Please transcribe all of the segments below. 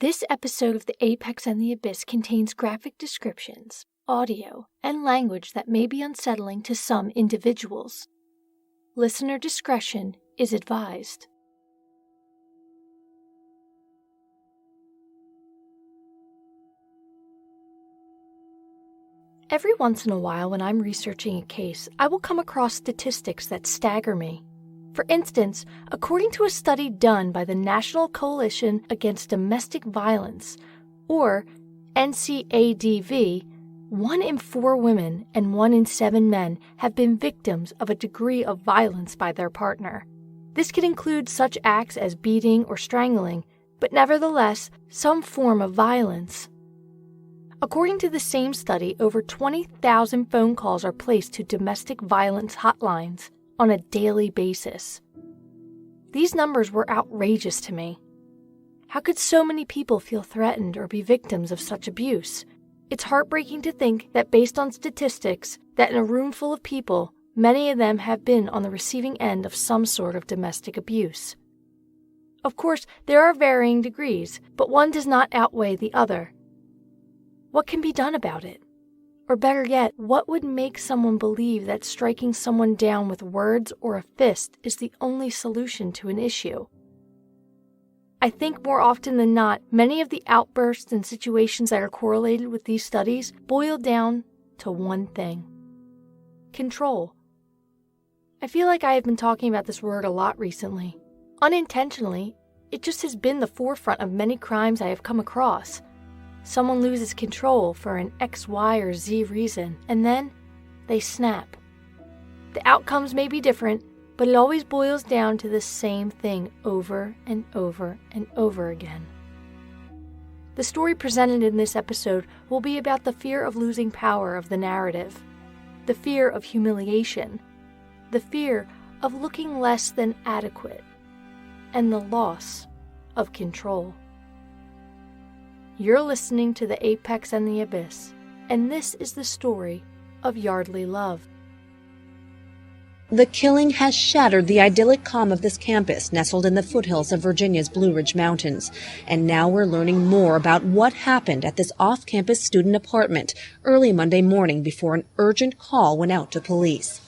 This episode of The Apex and the Abyss contains graphic descriptions, audio, and language that may be unsettling to some individuals. Listener discretion is advised. Every once in a while when I'm researching a case, I will come across statistics that stagger me. For instance, according to a study done by the National Coalition Against Domestic Violence, or NCADV, 1 in 4 women and 1 in 7 men have been victims of a degree of violence by their partner. This could include such acts as beating or strangling, but nevertheless, some form of violence. According to the same study, over 20,000 phone calls are placed to domestic violence hotlines on a daily basis. These numbers were outrageous to me. How could so many people feel threatened or be victims of such abuse? It's heartbreaking to think that based on statistics, that in a room full of people, many of them have been on the receiving end of some sort of domestic abuse. Of course, there are varying degrees, but one does not outweigh the other. What can be done about it? Or better yet, what would make someone believe that striking someone down with words or a fist is the only solution to an issue? I think more often than not, many of the outbursts and situations that are correlated with these studies boil down to one thing: control. I feel like I have been talking about this word a lot recently. Unintentionally, it just has been the forefront of many crimes I have come across. Someone loses control for an X, Y, or Z reason, and then they snap. The outcomes may be different, but it always boils down to the same thing over and over and over again. The story presented in this episode will be about the fear of losing power of the narrative, the fear of humiliation, the fear of looking less than adequate, and the loss of control. You're listening to The Apex and the Abyss, and this is the story of Yeardley Love. The killing has shattered the idyllic calm of this campus nestled in the foothills of Virginia's Blue Ridge Mountains. And now we're learning more about what happened at this off-campus student apartment early Monday morning before an urgent call went out to police.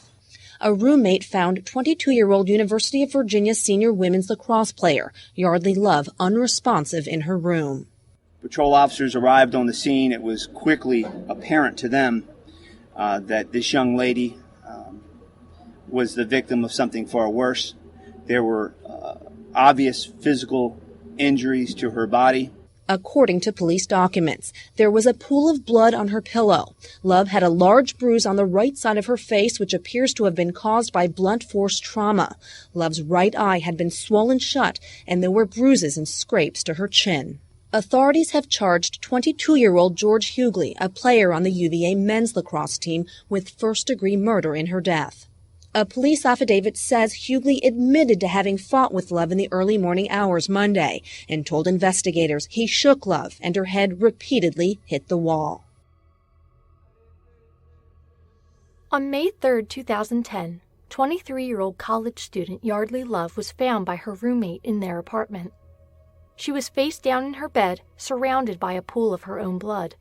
A roommate found 22-year-old University of Virginia senior women's lacrosse player, Yeardley Love, unresponsive in her room. Patrol officers arrived on the scene. It was quickly apparent to them that this young lady was the victim of something far worse. There were obvious physical injuries to her body. According to police documents, there was a pool of blood on her pillow. Love had a large bruise on the right side of her face, which appears to have been caused by blunt force trauma. Love's right eye had been swollen shut, and there were bruises and scrapes to her chin. Authorities have charged 22-year-old George Huguely, a player on the UVA men's lacrosse team, with first-degree murder in her death. A police affidavit says Huguely admitted to having fought with Love in the early morning hours Monday and told investigators he shook Love and her head repeatedly hit the wall. On May 3, 2010, 23-year-old college student Yeardley Love was found by her roommate in their apartment. She was face down in her bed, surrounded by a pool of her own blood.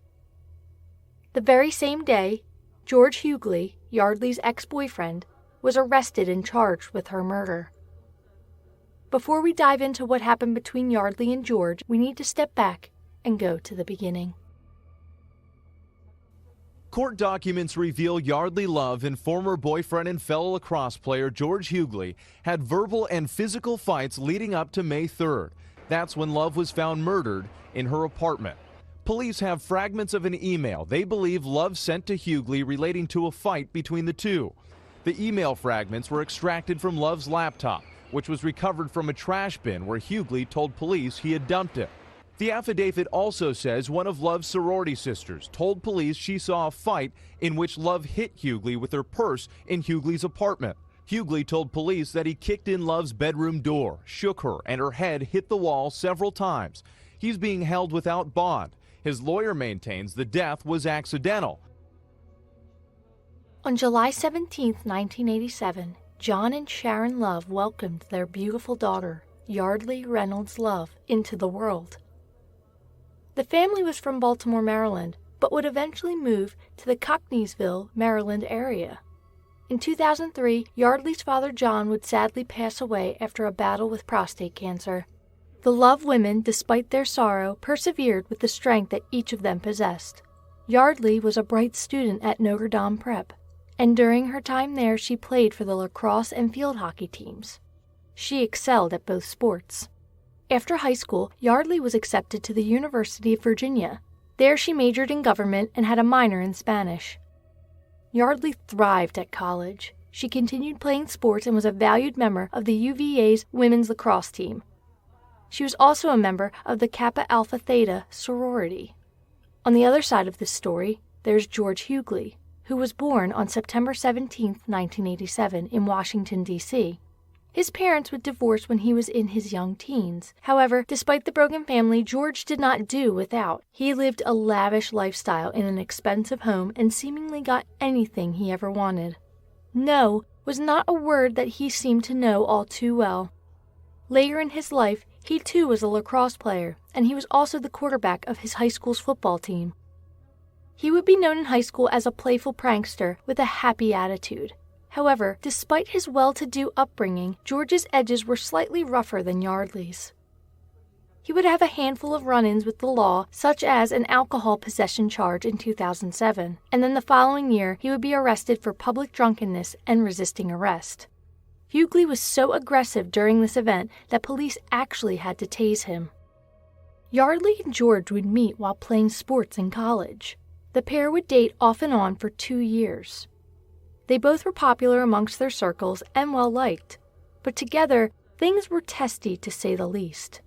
The very same day, George Huguely, Yeardley's ex-boyfriend, was arrested and charged with her murder. Before we dive into what happened between Yeardley and George, we need to step back and go to the beginning. Court documents reveal Yeardley Love and former boyfriend and fellow lacrosse player George Huguely had verbal and physical fights leading up to May 3rd. That's when Love was found murdered in her apartment. Police have fragments of an email they believe Love sent to Huguely relating to a fight between the two. The email fragments were extracted from Love's laptop, which was recovered from a trash bin where Huguely told police he had dumped it. The affidavit also says one of Love's sorority sisters told police she saw a fight in which Love hit Huguely with her purse in Huguely's apartment. Huguely told police that he kicked in Love's bedroom door, shook her, and her head hit the wall several times. He's being held without bond. His lawyer maintains the death was accidental. On July 17, 1987, John and Sharon Love welcomed their beautiful daughter, Yeardley Reynolds Love, into the world. The family was from Baltimore, Maryland, but would eventually move to the Cockneysville, Maryland area. In 2003, Yeardley's father John would sadly pass away after a battle with prostate cancer. The Love women, despite their sorrow, persevered with the strength that each of them possessed. Yeardley was a bright student at Notre Dame Prep, and during her time there she played for the lacrosse and field hockey teams. She excelled at both sports. After high school, Yeardley was accepted to the University of Virginia. There she majored in government and had a minor in Spanish. Yeardley thrived at college. She continued playing sports and was a valued member of the UVA's women's lacrosse team. She was also a member of the Kappa Alpha Theta sorority. On the other side of this story, there's George Huguely, who was born on September 17, 1987, in Washington, D.C. His parents would divorce when he was in his young teens. However, despite the broken family, George did not do without. He lived a lavish lifestyle in an expensive home and seemingly got anything he ever wanted. No was not a word that he seemed to know all too well. Later in his life, he too was a lacrosse player, and he was also the quarterback of his high school's football team. He would be known in high school as a playful prankster with a happy attitude. However, despite his well-to-do upbringing, George's edges were slightly rougher than Yeardley's. He would have a handful of run-ins with the law, such as an alcohol possession charge in 2007, and then the following year he would be arrested for public drunkenness and resisting arrest. Huguely was so aggressive during this event that police actually had to tase him. Yeardley and George would meet while playing sports in college. The pair would date off and on for 2 years. They both were popular amongst their circles and well-liked, but together, things were testy to say the least.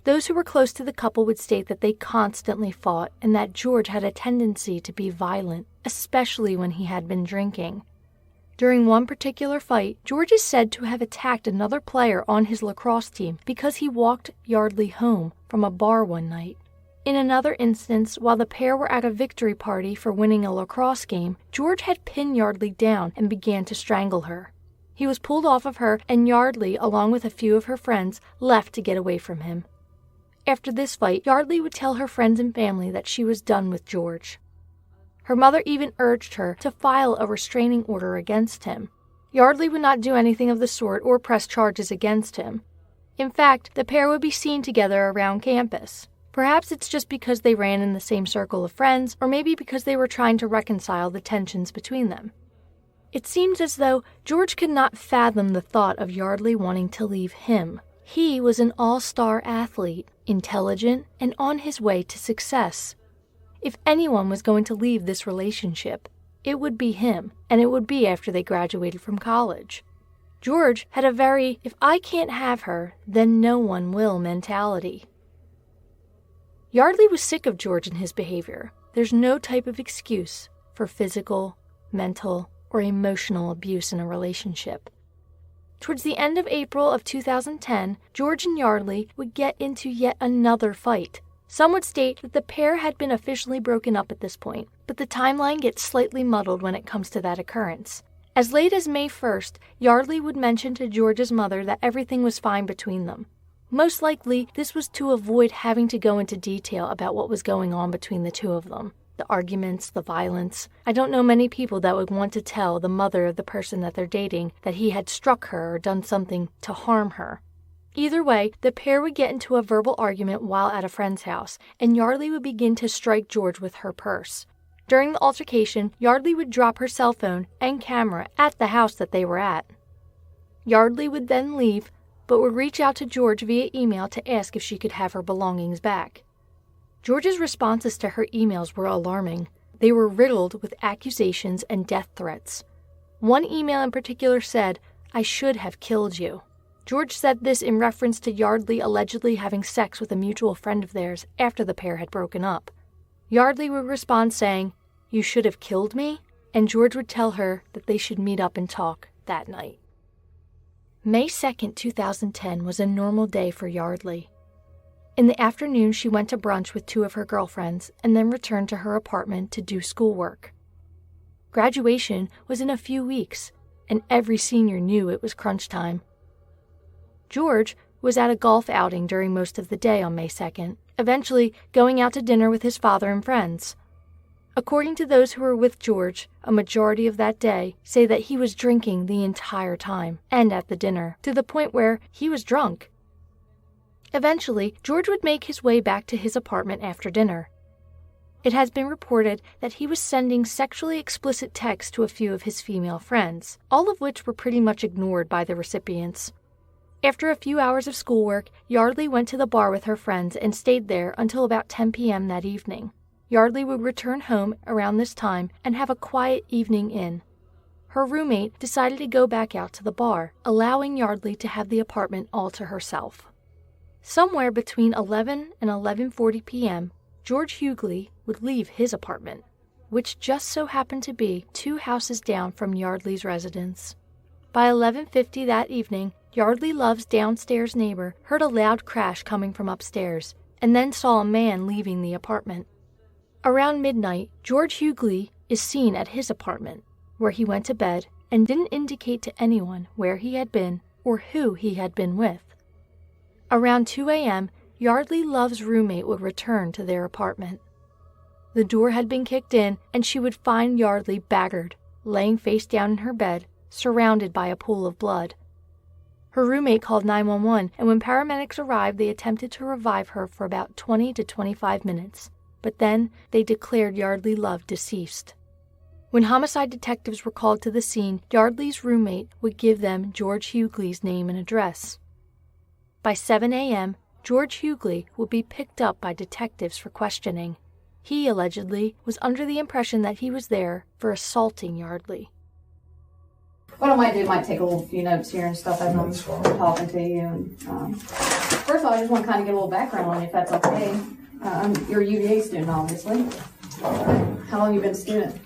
Those who were close to the couple would state that they constantly fought and that George had a tendency to be violent, especially when he had been drinking. During one particular fight, George is said to have attacked another player on his lacrosse team because he walked Yeardley home from a bar one night. In another instance, while the pair were at a victory party for winning a lacrosse game, George had pinned Yeardley down and began to strangle her. He was pulled off of her, and Yeardley, along with a few of her friends, left to get away from him. After this fight, Yeardley would tell her friends and family that she was done with George. Her mother even urged her to file a restraining order against him. Yeardley would not do anything of the sort or press charges against him. In fact, the pair would be seen together around campus. Perhaps it's just because they ran in the same circle of friends, or maybe because they were trying to reconcile the tensions between them. It seems as though George could not fathom the thought of Yeardley wanting to leave him. He was an all-star athlete, intelligent, and on his way to success. If anyone was going to leave this relationship, it would be him, and it would be after they graduated from college. George had a very, if I can't have her, then no one will mentality. Yeardley was sick of George and his behavior. There's no type of excuse for physical, mental, or emotional abuse in a relationship. Towards the end of April of 2010, George and Yeardley would get into yet another fight. Some would state that the pair had been officially broken up at this point, but the timeline gets slightly muddled when it comes to that occurrence. As late as May 1st, Yeardley would mention to George's mother that everything was fine between them. Most likely, this was to avoid having to go into detail about what was going on between the two of them. The arguments, the violence. I don't know many people that would want to tell the mother of the person that they're dating that he had struck her or done something to harm her. Either way, the pair would get into a verbal argument while at a friend's house, and Yeardley would begin to strike George with her purse. During the altercation, Yeardley would drop her cell phone and camera at the house that they were at. Yeardley would then leave, but would reach out to George via email to ask if she could have her belongings back. George's responses to her emails were alarming. They were riddled with accusations and death threats. One email in particular said, "I should have killed you." George said this in reference to Yeardley allegedly having sex with a mutual friend of theirs after the pair had broken up. Yeardley would respond saying, "You should have killed me?" And George would tell her that they should meet up and talk that night. May 2nd, 2010 was a normal day for Yeardley. In the afternoon, she went to brunch with 2 of her girlfriends and then returned to her apartment to do schoolwork. Graduation was in a few weeks, and every senior knew it was crunch time. George was at a golf outing during most of the day on May 2nd, eventually going out to dinner with his father and friends. According to those who were with George, a majority of that day say that he was drinking the entire time and at the dinner, to the point where he was drunk. Eventually, George would make his way back to his apartment after dinner. It has been reported that he was sending sexually explicit texts to a few of his female friends, all of which were pretty much ignored by the recipients. After a few hours of schoolwork, Yeardley went to the bar with her friends and stayed there until about 10 p.m. that evening. Yeardley would return home around this time and have a quiet evening in. Her roommate decided to go back out to the bar, allowing Yeardley to have the apartment all to herself. Somewhere between 11 and 11:40 p.m., George Huguely would leave his apartment, which just so happened to be 2 houses down from Yeardley's residence. By 11:50 that evening, Yeardley Love's downstairs neighbor heard a loud crash coming from upstairs and then saw a man leaving the apartment. Around midnight, George Huguely is seen at his apartment, where he went to bed and didn't indicate to anyone where he had been or who he had been with. Around 2 a.m., Yeardley Love's roommate would return to their apartment. The door had been kicked in, and she would find Yeardley baggered, laying face down in her bed, surrounded by a pool of blood. Her roommate called 911, and when paramedics arrived, they attempted to revive her for about 20 to 25 minutes, but then they declared Yeardley Love deceased. When homicide detectives were called to the scene, Yeardley's roommate would give them George Huguely's name and address. By 7 a.m., George Huguely would be picked up by detectives for questioning. He allegedly was under the impression that he was there for assaulting Yeardley. What I might do, might take a few notes here and stuff as I'm talking to you. And, first of all, I just want to kind of get a little background on you, if that's okay. You're a UVA student, obviously. How long have you been a student?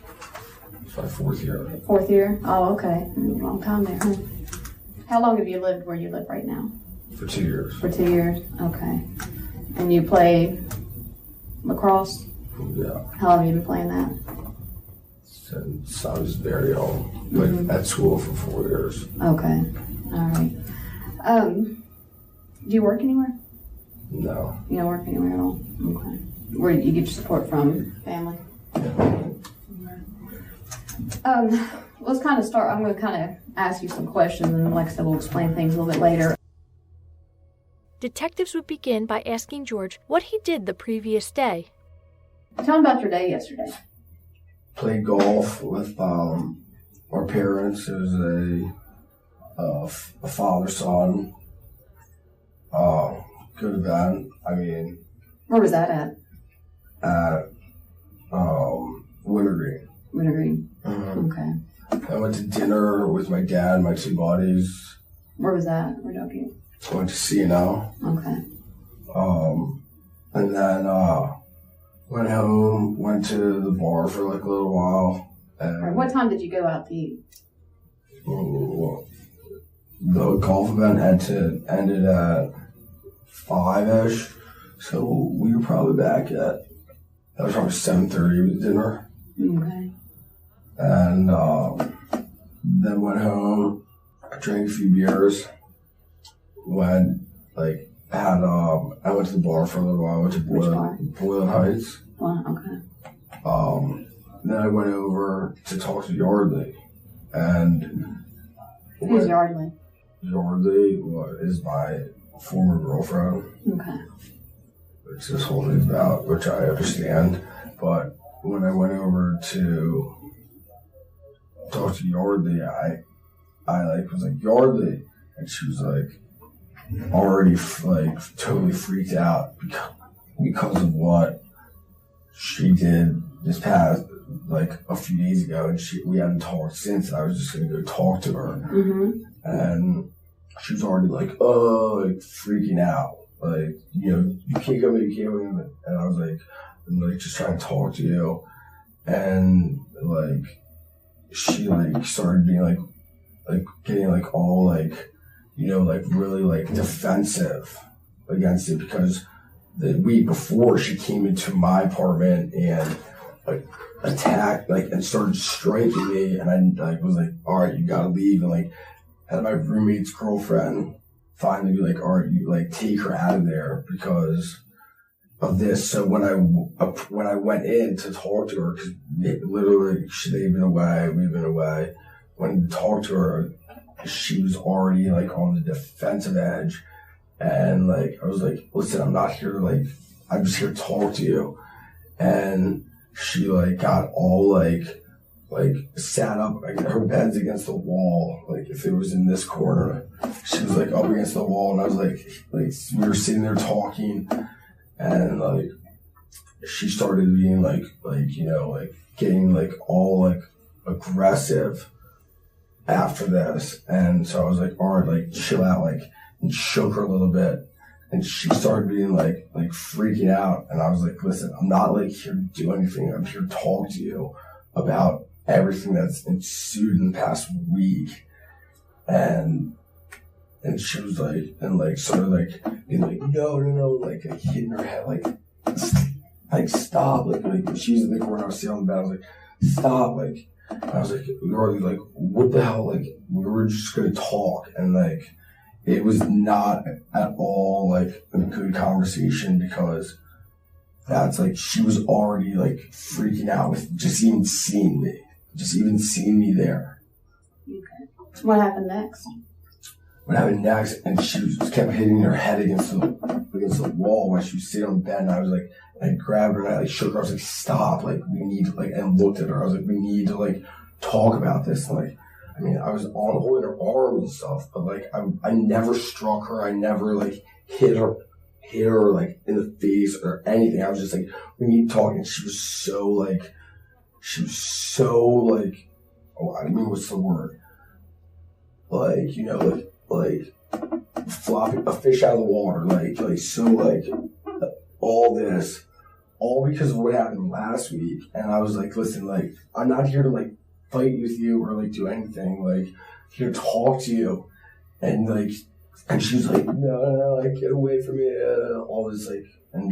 It's my 4th year. 4th year? Oh, okay. Long time there, huh? How long have you lived where you live right now? For 2 years. For 2 years? Okay. And you play lacrosse? Yeah. How long have you been playing that? Since I was very young. Like at school for 4 years. Okay. All right. Do you work anywhere? No. You don't work anywhere at all? Okay. Where do you get your support from? Family? Let's kind of start. I'm going to kind of ask you some questions, and like I said, we'll explain things a little bit later. Detectives would begin by asking George what he did the previous day. Tell me about your day yesterday. Played golf with our parents. It was a father-son. Good event. I mean. Where was that at? At Wintergreen. Wintergreen. Mm-hmm. Okay. I went to dinner with my dad and my 2 buddies. Where was that? Where did you? I went to C&L. Okay. And then went home, went to the bar for like a little while. And what time did you go out to eat? The golf event ended at 5-ish, so we were probably back at, that was probably 7:30 with dinner. Okay. And then went home, drank a few beers, I went to the bar for a little while. I went to Boylan Heights. Well, okay. Then I went over to talk to Yeardley. And who's Yeardley? Yeardley is my former girlfriend. Okay. Which this whole thing's about, which I understand. But when I went over to talk to Yeardley, I was like, Yeardley, and she was like, already totally freaked out because of what she did this past a few days ago, and we hadn't talked since. I was just gonna go talk to her, and she was already freaking out, you can't come in, you can't come in, and I was like, I'm just trying to talk to you, and she started being getting all really defensive against it, because the week before she came into my apartment and attacked and started striking me, and I was like, all right, you gotta leave, and had my roommate's girlfriend finally be like, all right, you take her out of there, because of this. So when I went in to talk to her, because literally they've been away, we've been away. When I talked to her, she was already like on the defensive edge, and like I was like, listen, I'm not here to like, I'm just here to talk to you. And she like got all like sat up, like her bed's against the wall, like if it was in this corner, she was like up against the wall, and I was like we were sitting there talking, and like she started being like you know, like getting like all like aggressive after this. And so I was like, all right, like chill out, like, and shook her a little bit. And she started being like freaking out. And I was like, listen, I'm not like here to do anything. I'm here to talk to you about everything that's ensued in the past week. And she was like, and like sort of like being like, no, like hitting her head, like stop, like she was in the corner, I was sitting on the bed, I was like, stop, like, I was like, we were like, what the hell, like, we were just gonna talk, and like, it was not at all like a good conversation, because that's like, she was already like freaking out with just even seeing me there. Okay. What happened next? And she kept hitting her head against the wall while she was sitting on the bed, and I was like, I grabbed her and I like shook her. I was like, stop, like we need to, like, and looked at her. I was like, we need to like talk about this. And like, I mean, I was holding her arms and stuff, but like I never struck her. I never like hit her like in the face or anything. I was just like, we need to talk. And she was so like, oh, I mean, what's the word? Like, you know, like flopping a fish out of the water, like so, like all this, all because of what happened last week. And I was like, listen, like I'm not here to like fight with you or like do anything, like here to talk to you. And like, and she was like, no, like get away from me, all this like, and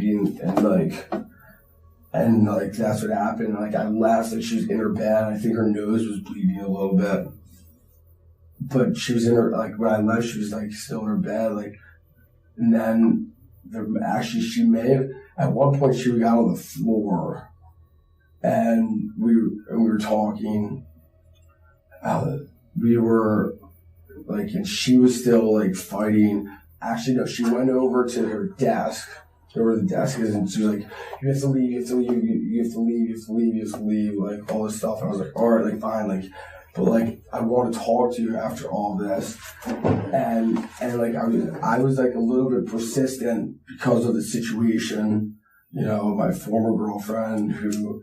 like that's what happened. Like I left, like she was in her bed. I think her nose was bleeding a little bit. But she was in her, like, when I left, she was, like, still in her bed, like, and then, she may have, at one point, she got on the floor, and we were talking, we were, like, and she was still, like, fighting. Actually, no, she went over to her desk, and she was like, you have to leave, like, all this stuff. And I was like, all right, like, fine, like, but like I want to talk to you after all this, and like I was like a little bit persistent because of the situation, you know, my former girlfriend who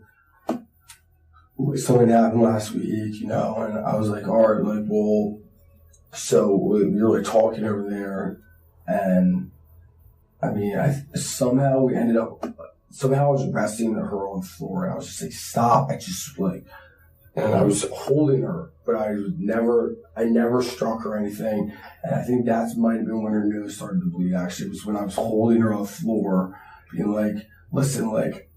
something happened last week, you know, and I was like, all right, like, well, so we were like talking over there, and I mean, somehow I was resting her on the floor, and I was just like, stop, and I was holding her, but I never struck her or anything. And I think that might have been when her nose started to bleed. Actually, it was when I was holding her on the floor, being like, listen, like,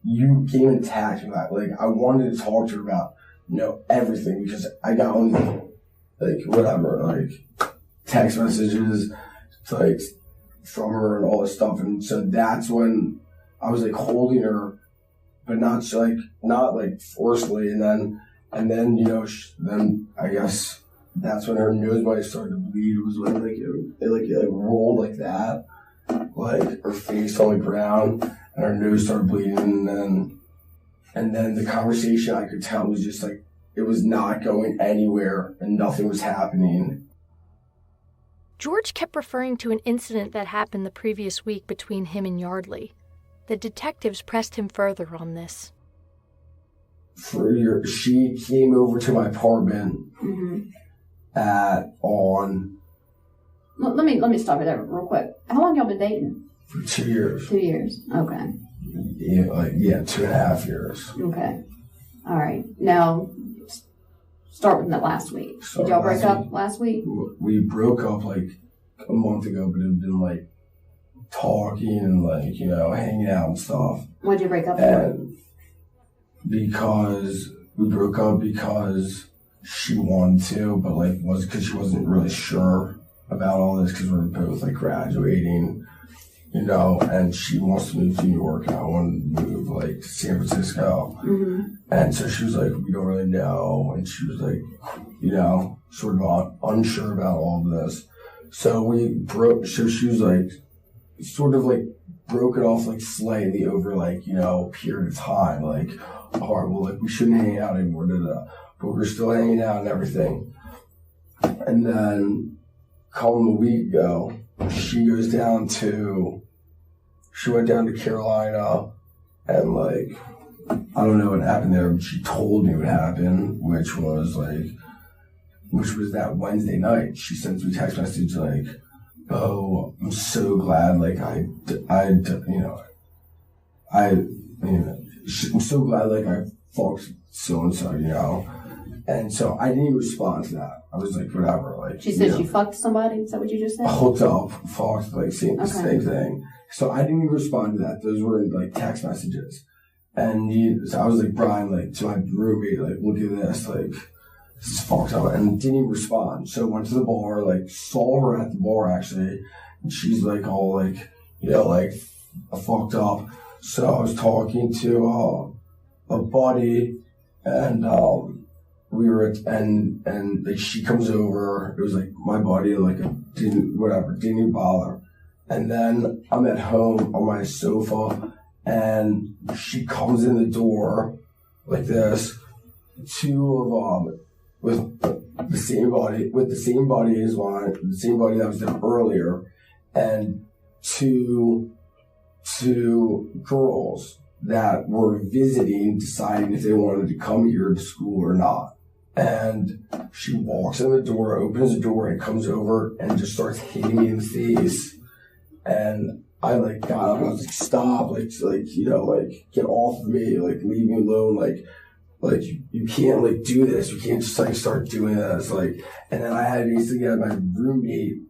you came and attacked me. Like, I wanted to talk to her about, you know, everything, because I got on, like, whatever, like, text messages, like, from her and all this stuff. And so that's when I was, like, holding her, but not forcefully, and then you know, then I guess that's when her nose might have started to bleed. It was when it rolled like that, like her face on the ground, and her nose started bleeding, and then the conversation I could tell was just like it was not going anywhere, and nothing was happening. George kept referring to an incident that happened the previous week between him and Yeardley. The detectives pressed him further on this. She came over to my apartment Let me stop you there real quick. How long y'all been dating? For 2 years. 2 years. Okay. Yeah, 2.5 years. Okay. All right. Now, start with that last week. Did y'all break up last week? We broke up like a month ago, but it had been like talking and like, you know, hanging out and stuff. Why'd you break up? And because we broke up because she wanted to, but like because she wasn't really sure about all this, because we were both like graduating, you know, and she wants to move to New York, and I want to move, like, to San Francisco. And so she was like, we don't really know, and she was like, you know, sort of unsure about all of this. So she was like, sort of like, broke it off, like, slightly over, like, you know, a period of time, like, all right, well, like, we shouldn't hang out anymore, but we're still hanging out and everything. And then, come a week ago, she went down to Carolina, and, like, I don't know what happened there, but she told me what happened, which was that Wednesday night. She sent me a text message, like, oh, I'm so glad, like, I'm so glad, like, I fucked so-and-so, you know? And so I didn't even respond to that. I was like, whatever, like. She said she fucked somebody? Is that what you just said? Hooked up, fucked, like, same thing. So I didn't even respond to that. Those were, like, text messages. And so I was like, Brian, like, to my roommate, like, look at this, like, this is fucked up, and didn't even respond. So went to the bar, like, saw her at the bar, actually, and she's, like, all, like, you know, like, fucked up. So I was talking to a buddy, and we were at, and like, she comes over, it was, like, my buddy, like, didn't even bother. And then I'm at home on my sofa, and she comes in the door, like this, with the same body as mine, the same body that was there earlier, and two girls that were visiting, deciding if they wanted to come here to school or not. And she walks in the door, opens the door, and comes over and just starts hitting me in the face. And I, like, got up and I was like, stop, like, you know, like, get off of me, like, leave me alone, like, you can't, like, do this. You can't just, like, start doing this. Like, and then I had basically had my roommate's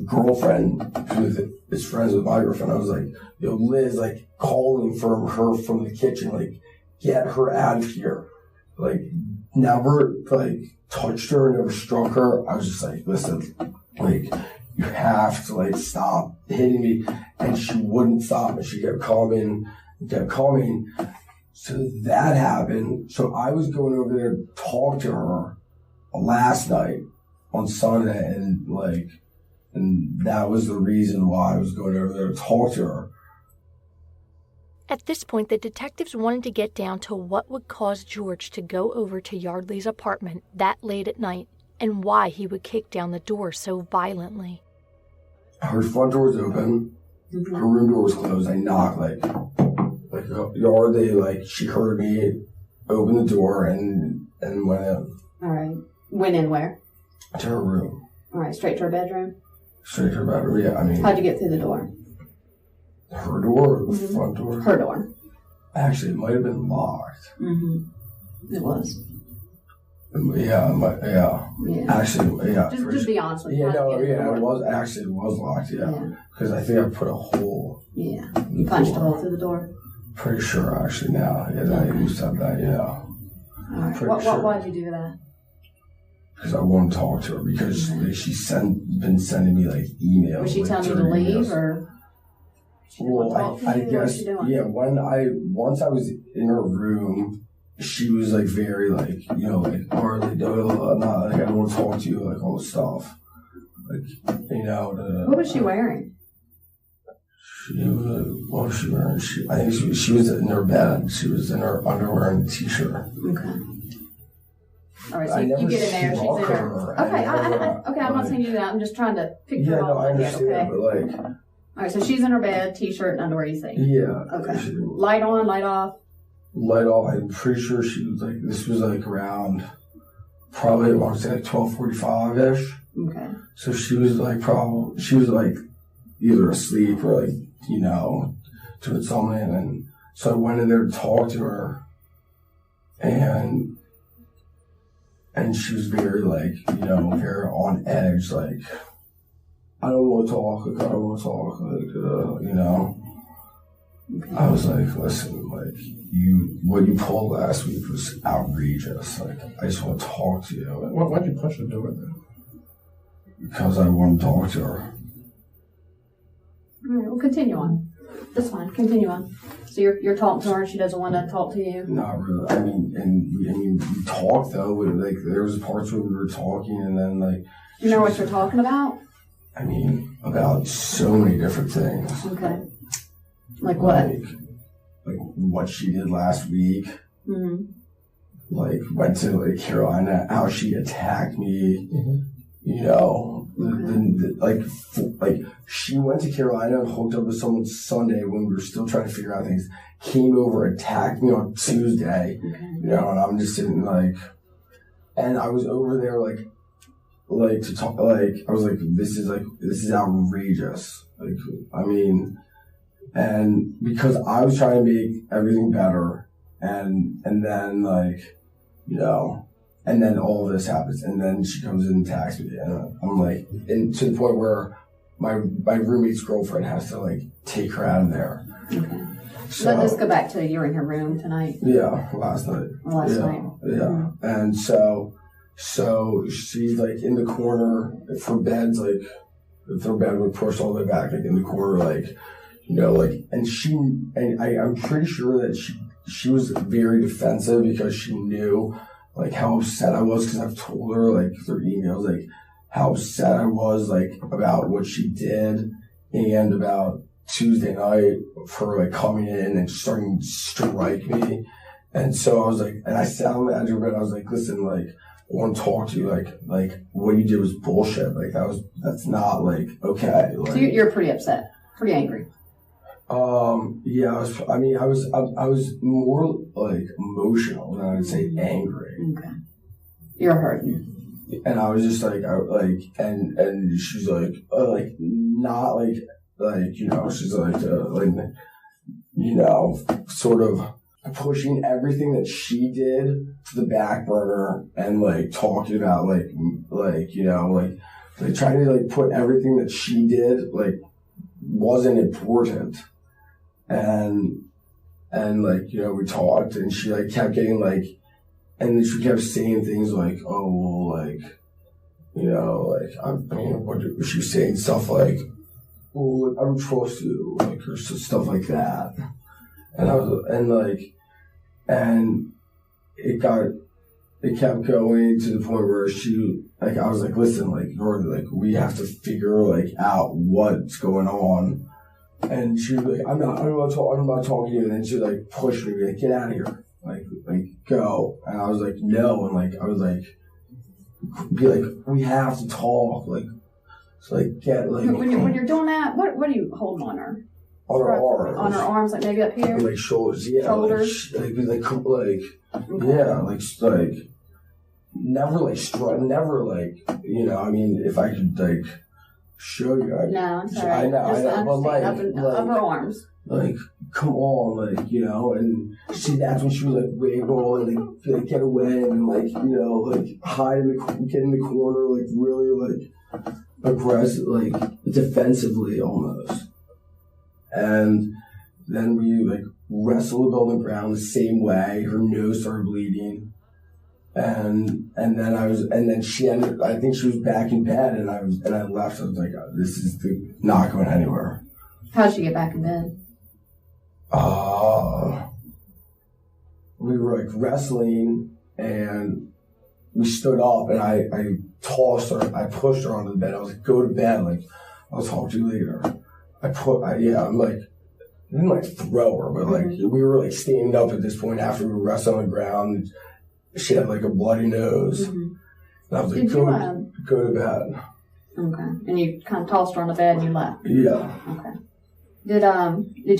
girlfriend, who is friends with my girlfriend. I was like, yo, Liz, like, calling from her from the kitchen, like, get her out of here. Like, never, like, touched her, never struck her. I was just like, listen, like, you have to, like, stop hitting me. And she wouldn't stop, and she kept coming. So that happened. So I was going over there to talk to her last night on Sunday, and that was the reason why I was going over there to talk to her. At this point, the detectives wanted to get down to what would cause George to go over to Yeardley's apartment that late at night, and why he would kick down the door so violently. Her front door was open. Her room door was closed. I knocked, like Yeardley, like, she heard me open the door and went in. All right. Went in where? To her room. All right. Straight to her bedroom? Straight to her bedroom, yeah. I mean. How'd you get through the door? Her door or the front door? Her door. Actually, it might have been locked. It was. Yeah. Actually, yeah. Just be honest with me. It was locked, yeah. Because I think I put a hole. Yeah. You punched a hole through the door? Pretty sure, actually, now. Yeah, I used to have that, yeah. All right. Why'd you do that? Because I want to talk to her, because she's been sending me, like, emails. Was she telling you to leave, or? Well, I guess, yeah, once I was in her room, she was, like, very, like, you know, like, or, like, not, like, I don't want to talk to you, like, all this stuff. Like, you know. What was she wearing? What was she wearing? I think she was in her bed. She was in her underwear and a t-shirt. Okay. All right, so you get in there, she's in her. Okay, I'm not saying you do that. I'm just trying to picture it all. I understand, okay? But, like. All right, so she's in her bed, t-shirt and underwear, you say? Yeah. Okay. Light on, light off? Light off. I'm pretty sure she was, like, this was, like, around, probably, I want to say, like, 12:45-ish. Okay. So she was, like, either asleep or, like, you know, doing something. And so I went in there to talk to her, and she was very, like, you know, very on edge, like, I don't want to talk, you know. I was like, listen, like, what you pulled last week was outrageous. Like, I just want to talk to you. Why'd you push the door then? Because I want to talk to her. All right, well, continue on. That's fine. Continue on. So you're talking to her, and she doesn't want to talk to you. Not really. I mean, we talked though. Like there was parts where we were talking, and then like. You know what you're talking about? I mean, about so many different things. Okay. Like what? Like what she did last week. Mm-hmm. Like went to like Carolina, how she attacked me. Mm-hmm. You know, like she went to Carolina and hooked up with someone Sunday when we were still trying to figure out things. Came over, attacked me on Tuesday. Okay. You know, and I'm just sitting like, and I was over there like to talk. Like I was like, this is outrageous. Like I mean, and because I was trying to make everything better, and then like, you know. And then all of this happens, and then she comes in and attacks me, and I'm like, and to the point where my roommate's girlfriend has to like take her out of there. Okay. So let's go back to you're in her room tonight. Yeah, last night. Last night. Yeah, mm-hmm. And so she's like in the corner. If her bed's like, if her bed would push all the way back, like in the corner, like, you know, like, and I'm pretty sure that she was very defensive because she knew. Like how upset I was because I've told her like through emails like how upset I was like about what she did and about Tuesday night for like coming in and starting to strike me. And so I was like, and I sat on the edge of it. I was like, listen, like I want to talk to you. Like what you did was bullshit. Like that's not like okay. Like, so you're pretty upset, pretty angry. Yeah, I was more like emotional than I would say angry. Okay. You're hurting. And I was just like, and she's like not like, you know, she's like, you know, sort of pushing everything that she did to the back burner and like talking about like, you know, like trying to like put everything that she did, like wasn't important. And like, you know, we talked and she like kept getting like, and then she kept saying things like, oh, well, like, you know, like, I mean, what she was saying stuff like, oh, I don't trust you, like, or stuff like that. And it kept going to the point where she, like, I was like, listen, like, we have to figure like out what's going on. And she was like, I'm not talking to you. And then she like pushed me, like, get out of here. Like go. And I was like, no. And like, I was like, be like, we have to talk. Like, so like, get like. When you're doing that, what are you holding on her? On her arms. On her arms, like maybe up here? Like shoulders, yeah. Shoulders? Like yeah, like, never like, never like, you know, I mean, if I could like, show you. No, I'm sorry. I know, but like, up her arms. Like, come on, like, you know, and that's when she was like wiggle and like get away and like, you know, like hide get in the corner, like really like aggressive, like defensively almost. And then we like wrestled on the ground the same way. Her nose started bleeding. And then she ended, I think she was back in bed and I left. I was like, oh, this is not going anywhere. How'd she get back in bed? We were like wrestling and we stood up and I tossed her, I pushed her onto the bed. I was like, go to bed. Like, I'll talk to you later. I'm like, I didn't like throw her, but like we were like standing up at this point after we were wrestling on the ground. She had like a bloody nose. Mm-hmm. And I was like, go to bed. Okay. And you kind of tossed her on the bed and you left? Yeah. Okay. Did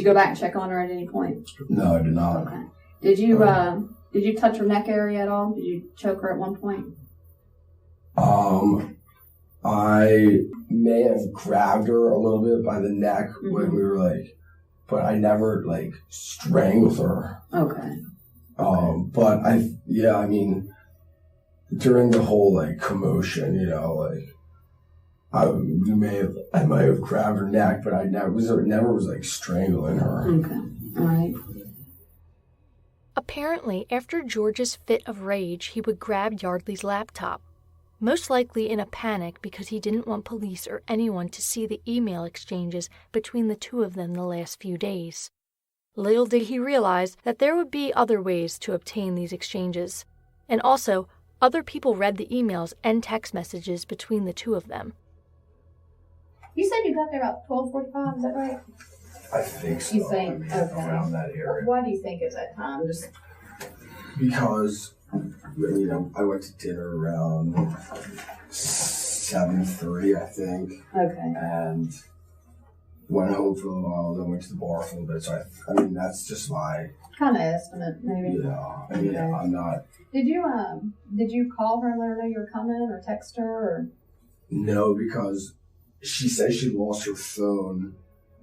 you go back and check on her at any point? No, I did not. Okay. Did you touch her neck area at all? Did you choke her at one point? I may have grabbed her a little bit by the neck when we were like, but I never like strangled her. Okay. But I mean, during the whole like commotion, you know, like I might have grabbed her neck, but I never was like strangling her. Okay. All right. Apparently, after George's fit of rage, he would grab Yeardley's laptop. most likely in a panic because he didn't want police or anyone to see the email exchanges between the two of them the last few days. Little did he realize that there would be other ways to obtain these exchanges, and also other people read the emails and text messages between the two of them. You said you got there about 12:45, is that right? I think so. You think? Okay. Around that area. Why do you think it's that time? Just because, I went to dinner around 7:30, I think. okay. And went home for a little while, then went to the bar for a little bit. So, that's just my... Kind of estimate, maybe. Yeah. Okay. I'm not... Did you call her and let her know you were coming, or text her, or? No, because she said she lost her phone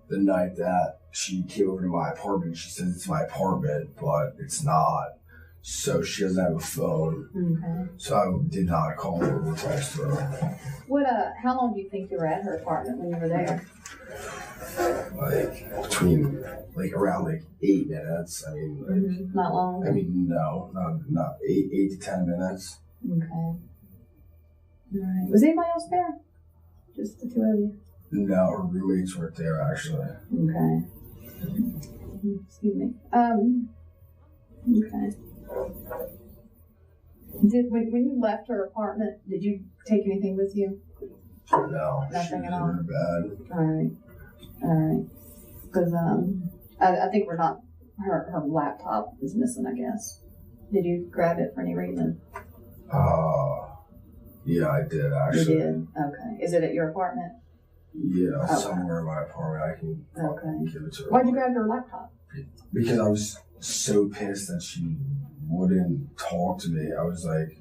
the night that she came over to my apartment. She said it's my apartment, but it's not. So she doesn't have a phone. Okay. So I did not call her or text her. How long do you think you were at her apartment when you were there? Around 8 minutes. Not long. No, not 8 to 10 minutes. Okay. All right. Was anybody else there? Just the two of you? No, her roommates weren't there actually. Okay. Excuse me. Okay. When you left her apartment, did you take anything with you? No. Nothing at all? In her bed. All right. Because I think we're not. Her laptop is missing, I guess. Did you grab it for any reason? Yeah, I did actually. You did? Okay. Is it at your apartment? Yeah, okay. Somewhere in my apartment. I can give it to her. Why'd you grab her laptop? Because I was so pissed that she wouldn't talk to me. I was like,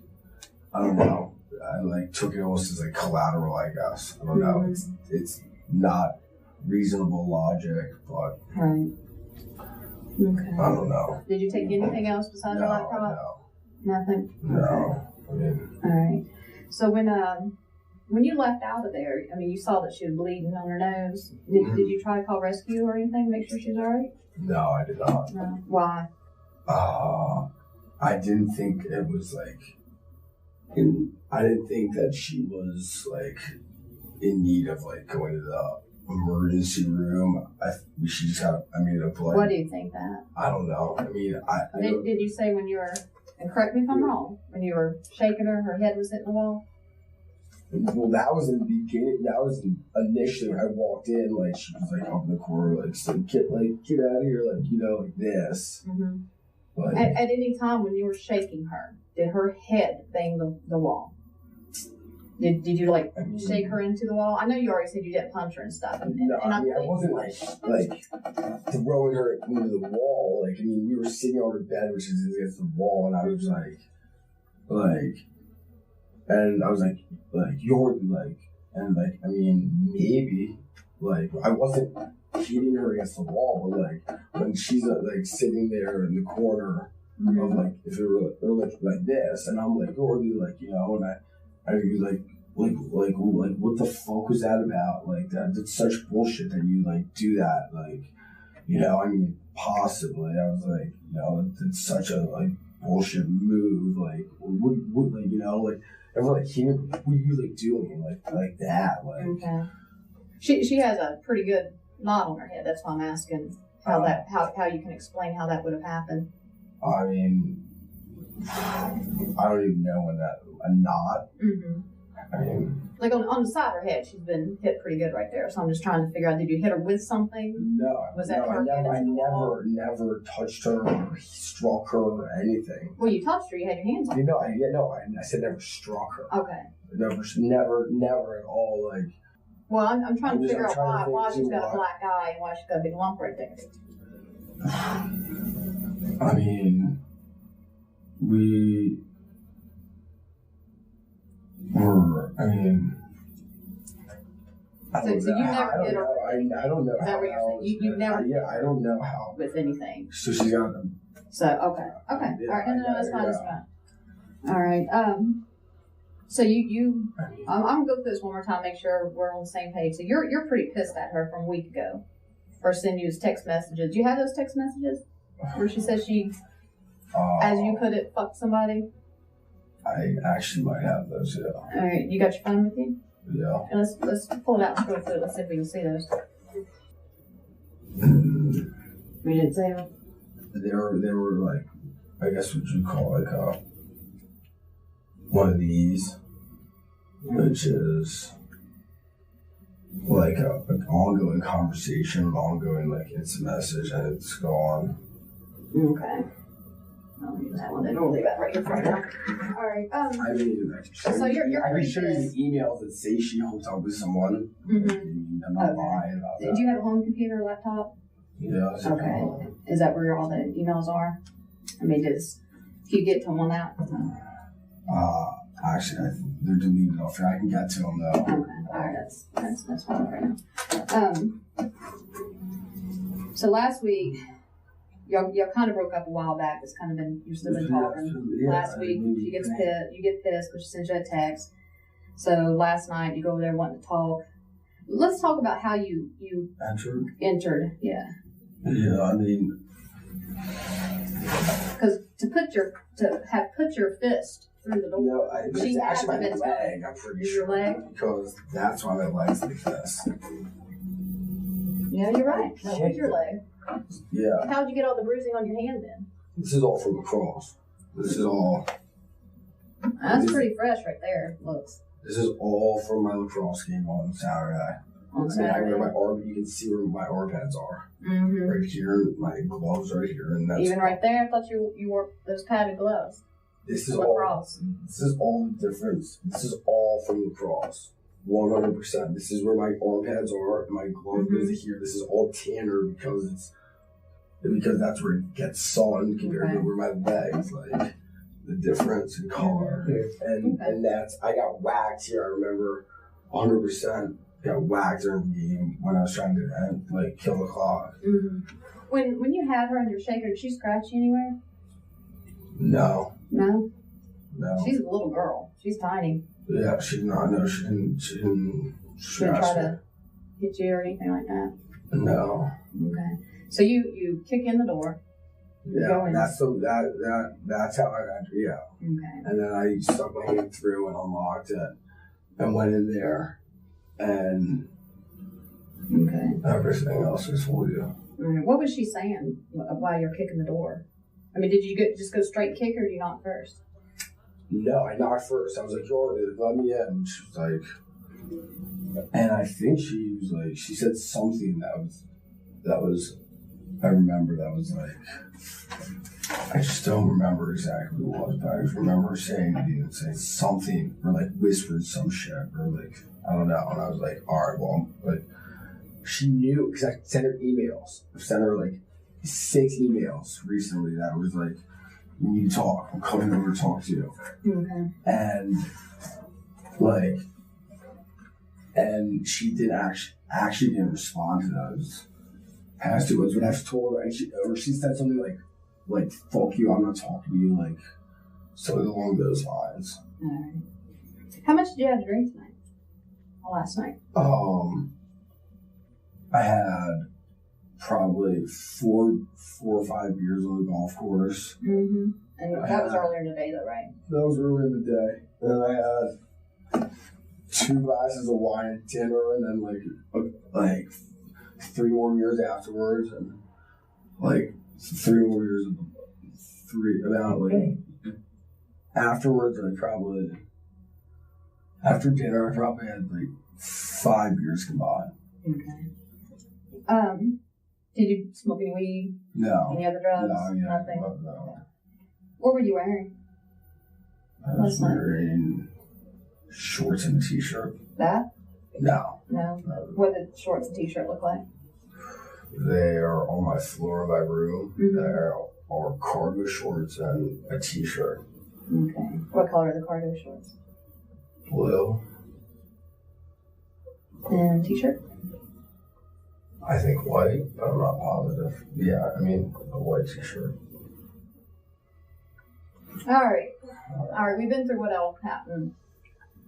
I don't know. I took it almost as collateral, I guess. I don't know. It's not reasonable logic, but right. Okay. I don't know. Did you take anything else besides the laptop? No. Nothing? No. Okay. All right. So when you left out of there, you saw that she was bleeding on her nose. Did you try to call rescue or anything to make sure she's all right? No, I did not. No. Why? I didn't think it was I didn't think that she was in need of going to the emergency room. She just had a blood. What do you think that? I don't know. Did you say when you were, and correct me if I'm wrong, when you were shaking her head was hitting the wall? Well, that was in the beginning. That was initially when I walked in. She was up in the corner, saying, get out of here, like this. Mm-hmm. At any time when you were shaking her, did her head bang the wall? Did you shake her into the wall? I know you already said you didn't punch her and stuff. I wasn't throwing her into the wall. We were sitting on her bed, which is against the wall, and I was and I was you're maybe I wasn't hitting her against the wall, but when she's sitting there in the corner of if it were like this, and I'm you're and I was what the fuck was that about? That's such bullshit that you do that, possibly. I was it's such a bullshit move, everyone here, what are you doing like that? Okay. She has a pretty good knot on her head. That's why I'm asking how you can explain how that would have happened. I don't even know when a knot. Mm-hmm. On the side of her head, she's been hit pretty good right there. So I'm just trying to figure out, did you hit her with something? No. Was that her head? I never touched her or struck her or anything. Well, you touched her. You had your hands on her. I said never struck her. Okay. Never at all. Well, I'm trying to figure out why she's got a black eye and why she's got a big lump right there. We were, So you never hit her. I don't know. Is that what you're saying? You've never. Yeah, I don't know how. With anything. So she's got them. So okay. Yeah, all right. No, that's fine. That's fine. All right. So I'm gonna go through this one more time, make sure we're on the same page. So you're pretty pissed at her from a week ago for sending you text messages. Do you have those text messages where she says she, as you put it, fucked somebody? I actually might have those, yeah. All right, you got your phone with you? Yeah. And let's pull it out and go through it. Let's see if we can see those. We didn't say them. They were like, I guess what you call like one of these, which is like an ongoing conversation, an ongoing like instant message, and it's gone. Okay. I'll leave that one. Then we'll leave that right here for now. All right. I mean, So you're I can pretty show you pissed. the emails that say she hooked up with someone. Mm-hmm. I'm not Okay. lying about that. Did you have a home computer or laptop? Yeah. Okay. Is that where all the emails are? I mean, if you get to one out? Actually, they're deleted off here. I can get to them though. Okay. All right. That's fine right now. So last week, y'all kind of broke up a while back. It's kind of been, you've still been talking. Yeah, Last week, she gets pissed. You get pissed because she sends you a text. So last night, you go over there wanting to talk. Let's talk about how you entered. Yeah. Yeah, I mean, Because to put your fist through the door. no, She it's has actually my been leg. I'm pretty Your sure leg? because that's why my leg's like this. Yeah, you're right. That was your leg. Yeah, How'd you get all the bruising on your hand then? this is all from lacrosse. This is all. That's pretty fresh right there. Looks This is all from my lacrosse game on Saturday. on I mean, I Saturday. wear my arm. You can see where my arm pads are. Mm-hmm. Right here, my gloves right here, and that's Even right there, I thought you wore those padded gloves. This is Lacrosse. all. This is all the difference. This is all from lacrosse. 100%. This is where my arm pads are. And my glove goes here. This is all tanner because that's where it gets sun compared to where my legs like the difference in color. And that's I got whacked here. I remember 100% got whacked during the game when I was trying to kill the clock. Mm-hmm. When you had her and you're shaking, did she scratch you anywhere? No. No. She's a little girl. She's tiny. Yeah, she did not. No, she didn't. She didn't She didn't try to hit you or anything like that. No. Okay. So you kick in the door. Yeah, that's how I entered. Yeah. Okay. And then I stuck my hand through and unlocked it, and went in there, and everything else is for you. All right. What was she saying while you're kicking the door? I mean, did you just go straight kick or did you knock first? No, I knocked first. I was like, "Yo, let me in." And she was like, and I think she was like, she said something that was. I remember that was like, I just don't remember exactly what it was, but I just remember saying something or like whispered some shit or like I don't know, and I was like, all right, well, like she knew because I sent her emails. I sent her like 6 emails recently that was like, we need to talk. I'm coming over to talk to you. Okay. And she didn't actually didn't respond to those. Past 2 months when I told her, and she said something like "fuck you," I'm not talking to you, like something along those lines. All right. How much did you have to drink tonight? Or last night? I had probably four or 5 beers on the golf course. Mm-hmm. And that was earlier in the day, though, right? That was earlier in the day. And then I had 2 glasses of wine at dinner, and then like 3 more beers afterwards, and like 3 more beers afterwards. After dinner I probably had like 5 beers combined. Okay. Did you smoke any weed? No. Any other drugs? No, yeah, Nothing? no. What were you wearing? I was wearing shorts and a t-shirt. That? No. No. What did shorts and t-shirt look like? They are on my floor of my room. Mm-hmm. There are cargo shorts and a t-shirt. Okay. What color are the cargo shorts? Blue. And t-shirt? I think white, but I'm not positive. Yeah, I mean a white t-shirt. All right. We've been through what all happened.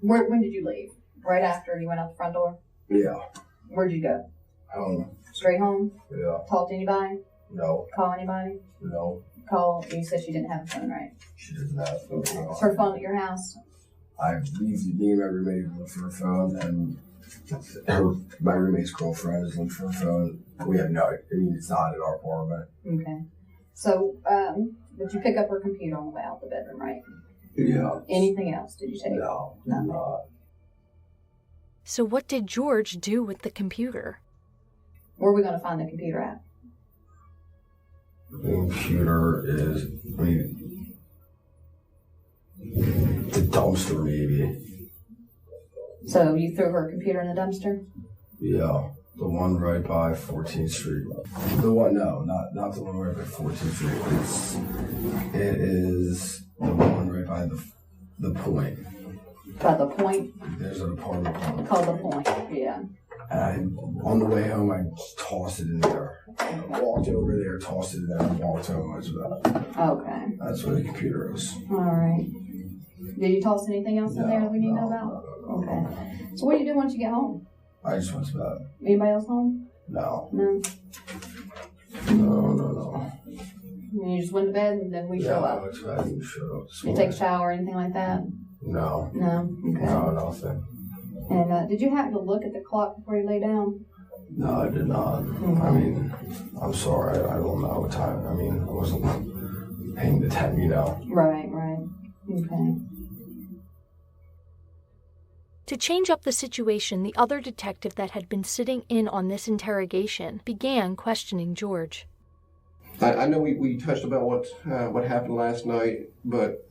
When did you leave? Right after you went out the front door? Yeah. Where'd you go? Home. Straight home? Yeah. Talk to anybody? No. Call anybody? No. Call, you said she didn't have a phone, right? She doesn't have a phone. Is her phone at your house? I leave me and my roommate look for her phone, and my roommate's girlfriend is looking for her phone. We have no, I mean, it's not in our apartment. Okay. So, did you pick up her computer on the way out the bedroom, right? Yeah. Anything else did you take? No, Nothing. not. So what did George do with the computer? Where are we going to find the computer at? The computer is, I mean, the dumpster maybe. So you threw her computer in the dumpster? Yeah, the one right by 14th Street. The one, no, not the one right by 14th Street. It is the one right by the Point. By the Point? There's an apartment Called the Point, yeah. And on the way home, I just tossed it in there. I walked over there, tossed it in there, and walked home. Okay. That's where the computer is. All right. Did you toss anything else in there that we need to know about? Okay. So what do you do once you get home? I just went to bed. Anybody else home? No. No. No. You just went to bed and then we show I up? went to bed and we showed up. You take a shower or anything like that? No. No? Okay. No, nothing. And did you happen to look at the clock before you lay down? No, I did not. I mean, I'm sorry. I don't know what time. I mean, I wasn't paying the time, you know. Right. Okay. To change up the situation, the other detective that had been sitting in on this interrogation began questioning George. I know we touched about what happened last night, but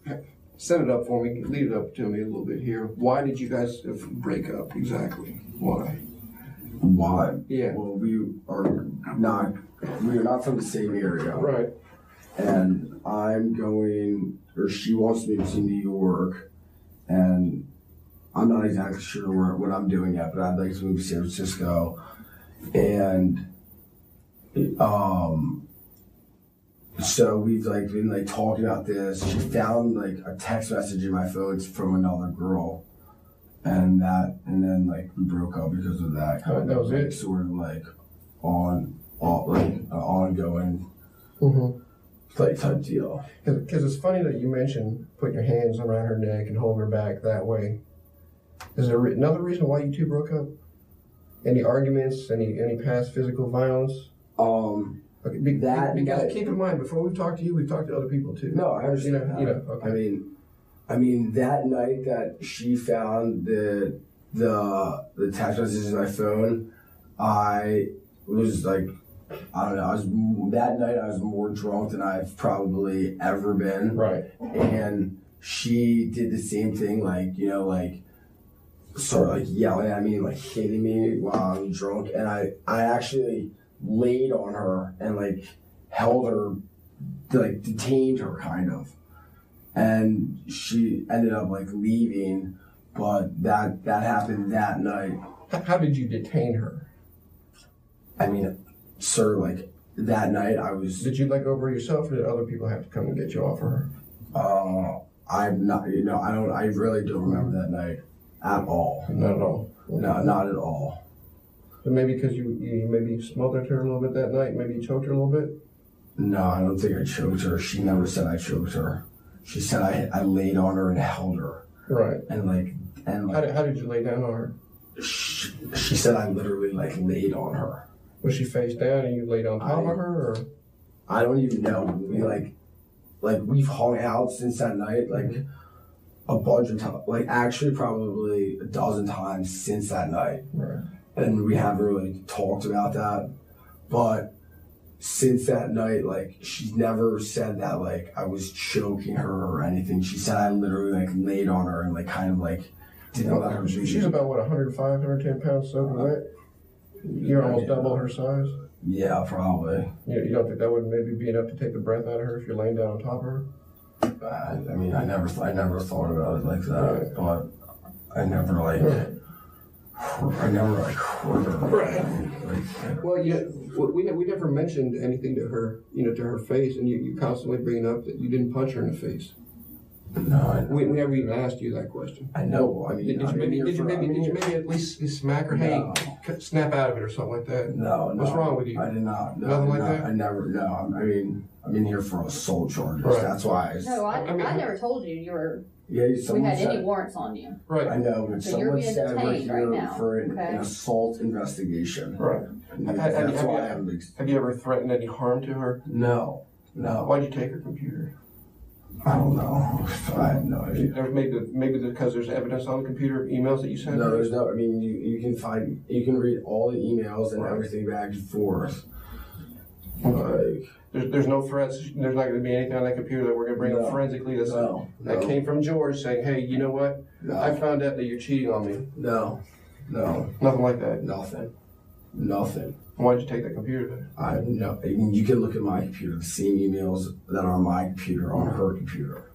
set it up for me, lead it up to me a little bit here. Why did you guys break up exactly? Why? Why? Yeah. Well, we are not from the same area. Right. And she wants me to New York, and I'm not exactly sure what I'm doing yet, but I'd like to move to San Francisco. And so we've been talking about this. She found a text message in my phone from another girl, and then we broke up because of that. That was it. Sort of ongoing type deal. Because it's funny that you mentioned putting your hands around her neck and holding her back that way. Is there another reason why you two broke up? Any arguments? Any past physical violence? Okay, because keep in mind, before we've talked to you, we've talked to other people too. No, I understand. Okay. I mean, that night that she found the text messages in my phone, I was I don't know. That night I was more drunk than I've probably ever been. Right. And she did the same thing, sort of yelling at me, hitting me while I'm drunk, and I actually laid on her and held her, detained her kind of, and she ended up leaving, but that happened that night. How did you detain her? I mean, sir, that night I was. Did you let go of her yourself, or did other people have to come and get you off of her? I'm not. I really don't remember that night at all. Not at all. No, not at all. So maybe because you maybe smothered her a little bit that night, maybe you choked her a little bit? No, I don't think I choked her. She never said I choked her. She said I laid on her and held her. Right. And how did you lay down on her? She said I literally laid on her. Was she face down and you laid on top of her, or? I don't even know. We we've hung out since that night a bunch of times. Actually probably a dozen times since that night. Right. And we haven't really talked about that. But since that night, she's never said that I was choking her or anything. She said I literally laid on her and didn't let her do. She's about 105, 110 pounds soaking wet. You're almost double her size. Yeah, probably. You don't think that would maybe be enough to take the breath out of her if you're laying down on top of her? I mean, I never thought about it like that, but I never hurt her. Right. Well, we never mentioned anything to her, to her face, and you constantly bring up that you didn't punch her in the face. No, we never even asked you that question. I know. I mean, did you maybe at least smack her? Hey, snap out of it or something like that? No. What's wrong with you? I did not. No, Nothing like that? I never, no. I mean, I'm in here for assault charges. Right. That's why. No, I never told you you were. Yeah, We had any warrants on you. Right. I know, but So you're someone being said we're detained here right now, for an okay? assault investigation. Right. That's why I'm. Have you ever threatened any harm to her? No. Why'd you take her computer? I don't know. I have no idea. Maybe because there's evidence on the computer, emails that you sent? No, there's no. I mean, you can read all the emails and everything back and forth. Okay. There's no threats. There's not going to be anything on that computer that we're going to bring up forensically that came from George saying, "Hey, you know what? I found out that you're cheating on me." No. Nothing like that. Nothing. Why'd you take that computer then? No. I mean, you can look at my computer. The same emails that are on my computer on her computer.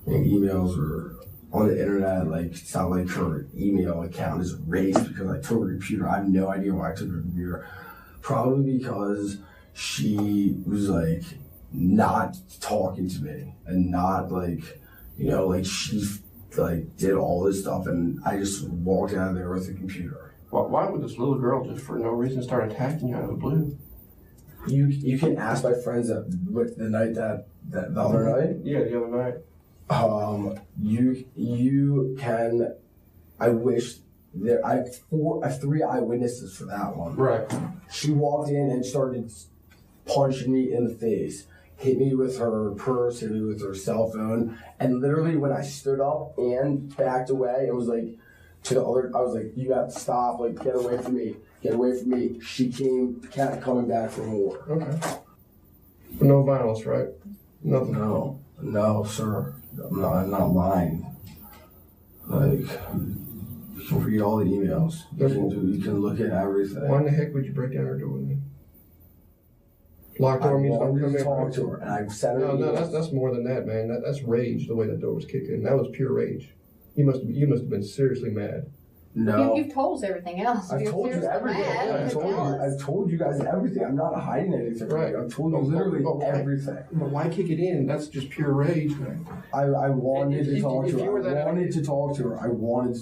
And emails are on the internet. Like, it's not like her email account is erased because I took her computer. I have no idea why I took her computer. Probably because she was like not talking to me and not like, like she like did all this stuff and I just walked out of there with the computer. Why would this little girl just for no reason start attacking you out of the blue? You can ask my friends that the night that the other night. Yeah, the other night. You can. I wish there. I have 3 eyewitnesses for that one. Right. She walked in and started punching me in the face, hit me with her purse, hit me with her cell phone, and literally when I stood up and backed away, it was like to the other. I was like, "You have to stop! Like, get away from me! Get away from me!" She kept coming back for more. Okay. No violence, right? Nothing. No, sir. I'm not lying. Like, you can read all the emails. You can look at everything. Why in the heck would you break down her door then? Locked door means don't come in. Talk to her, and I've sent her. No, that's more than that, man. That's rage. The way that door was kicked in, that was pure rage. You must have been seriously mad. No. You've told us everything else. I've told you everything. I've told you guys everything. I'm not hiding anything. Right. I've told you literally everything. But why kick it in? That's just pure rage, man. I wanted to talk to her. I wanted to talk to her.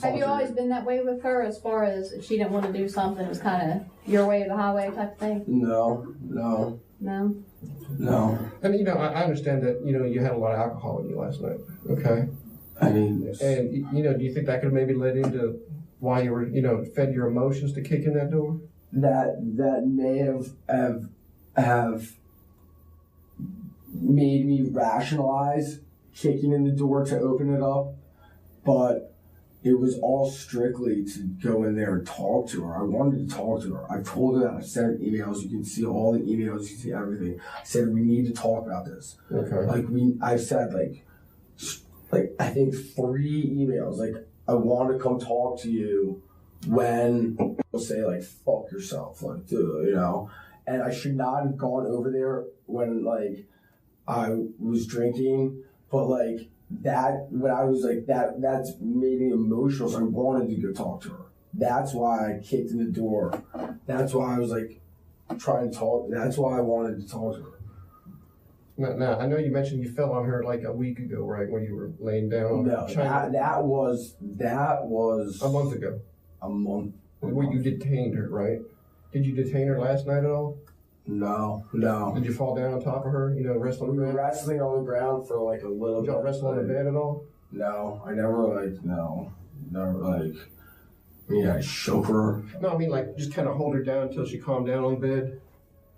Have you always been that way with her as far as if she didn't want to do something, it was kind of your way or the highway type of thing? No. No? And, I understand that, you had a lot of alcohol in you last night. Okay. I mean... And, do you think that could have maybe led into why you were, fed your emotions to kick in that door? That may have made me rationalize kicking in the door to open it up, but it was all strictly to go in there and talk to her. I wanted to talk to her. I told her that. I sent her emails. You can see all the emails. You can see everything. I said, we need to talk about this. Okay. I said, I think 3 emails. I want to come talk to you when people say, fuck yourself. And I should not have gone over there when, I was drinking. But, that, when I was that's made me emotional, so I wanted to go talk to her. That's why I kicked in the door. That's why I was, trying to talk. That's why I wanted to talk to her. Now, I know you mentioned you fell on her a week ago, right, when you were laying down. No, that was a month ago. A month. When you detained her, right? Did you detain her last night at all? No. Did you fall down on top of her? Rest on the ground? We were wrestling on the ground for a little bit. Did y'all wrestle on the bed at all? No, I never I shook her. No, I mean just kind of hold her down until she calmed down on the bed.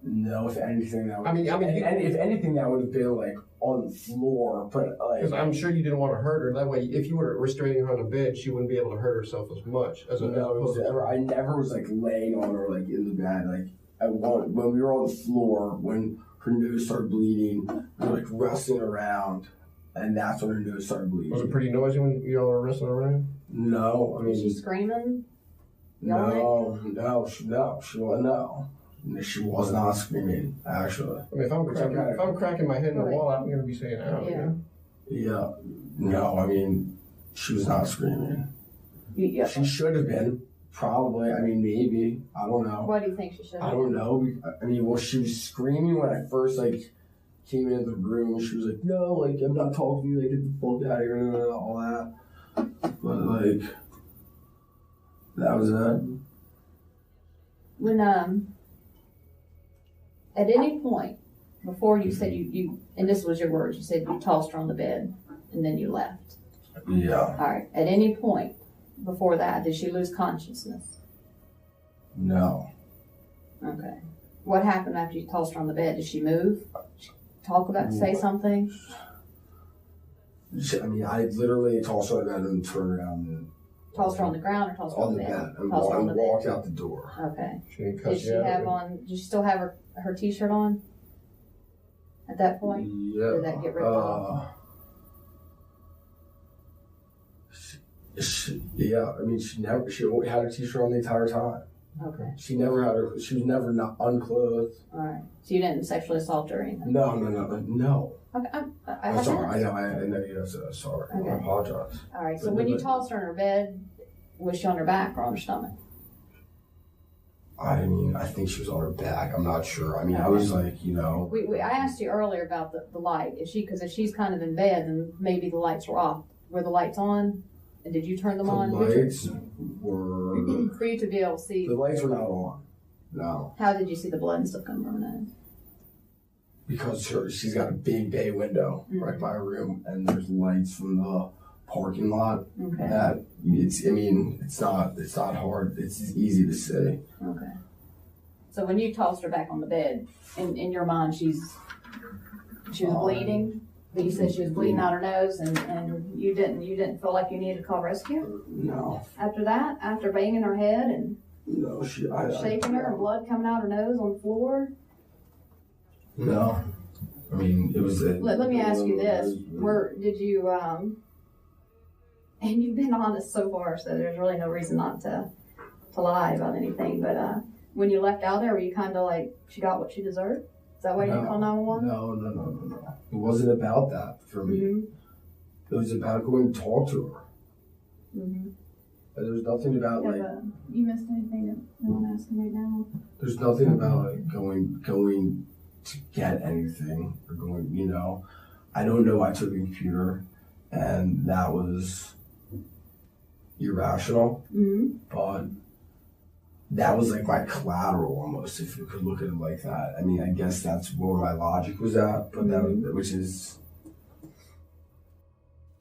No, if anything that would. If anything that would have been on the floor, but because I'm sure you didn't want to hurt her. That way, if you were restraining her on the bed, she wouldn't be able to hurt herself as much as I never was laying on her in the bed. When we were on the floor, when her nose started bleeding, we were wrestling around, and that's when her nose started bleeding. Was it pretty noisy when you all were wrestling around? No, Was she screaming? No, she was not screaming, actually. If I'm cracking my head in the wall, I'm going to be saying, "Ow." Yeah. Yeah. No, she was not screaming. Yeah. She should have been. Probably. Maybe. I don't know. Why do you think she should have? I don't know. She was screaming when I first, came into the room. She was like, no, I'm not talking to you. Get the fuck out of here, and all that. But, that was it. When at any point before you said you and this was your words, you said you tossed her on the bed and then you left. Yeah. All right. At any point before that, did she lose consciousness? No. Okay. What happened after you tossed her on the bed? Did she move? Talk about, say something? I mean, I literally tossed her on the bed and turned around and... Tossed her on the ground or tossed her on the bed? And tossed her on the bed. walked out the door. Okay. Did she still have her t-shirt on at that point? Yeah. Or did that get ripped off? Yeah, I mean, she had a t-shirt on the entire time. Okay. She was never not unclothed. All right. So you didn't sexually assault her or anything? No. Okay. I'm sorry. I know you said sorry. Okay. I apologize. All right. So when you tossed her in her bed, was she on her back or on her stomach? I mean, I think she was on her back. I'm not sure. I mean, I was like, I asked you earlier about the light. Because if she's kind of in bed, then maybe the lights were off. Were the lights on? And did you turn them on? The lights were... For you to be able to see. The lights were not on. No. How did you see the blood and stuff coming from her nose? Because she's got a big bay window right by her room, and there's lights from the parking lot. Okay. That it's not hard. It's easy to see. Okay. So when you tossed her back on the bed, in your mind, she was bleeding. But you said she was bleeding out her nose, and you didn't feel like you needed to call rescue. No. After that, after banging her head and shaking her and blood coming out her nose on the floor. No. I mean, it was... Let me ask you this. Did you, and you've been honest so far, so there's really no reason not to lie about anything, but when you left out there, were you kind of like, she got what she deserved? Is that why you didn't call 911? No. It wasn't about that for me. Mm-hmm. It was about going to talk to her. Mm-hmm. There was nothing about you missed anything that no one asking right now? There's nothing about going to get anything or going. I don't know. I took a computer, and that was irrational. Mm-hmm. But that was like my collateral almost, if you could look at it like that. I mean, I guess that's where my logic was at, but which is...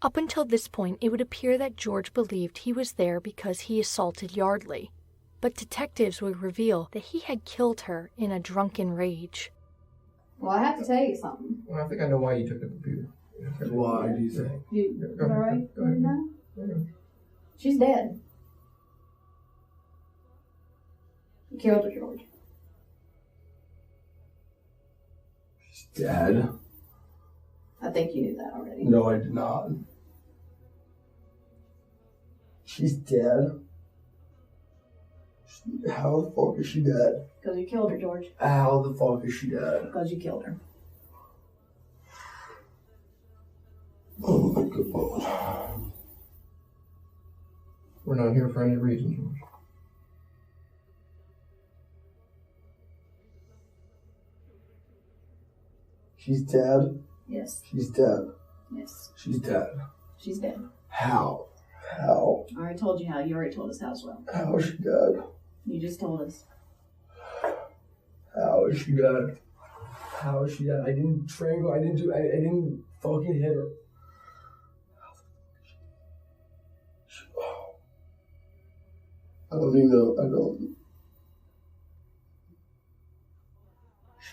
Up until this point, it would appear that George believed he was there because he assaulted Yeardley. But detectives would reveal that he had killed her in a drunken rage. Well, I have to tell you something. Well, I think I know why you took the computer. Why do you think? Is that right? Go ahead. No? Yeah. She's dead. You killed her, George. She's dead? I think you knew that already. No, I did not. She's dead? How the fuck is she dead? Because you killed her, George. How the fuck is she dead? Because you killed her. Oh my good Lord. We're not here for any reason, George. She's dead? Yes. She's dead? Yes. She's dead? She's dead. How? I already told you how. You already told us how as well. How is she dead? You just told us. How is she dead? How is she dead? I didn't strangle. I didn't fucking hit her. I don't even know.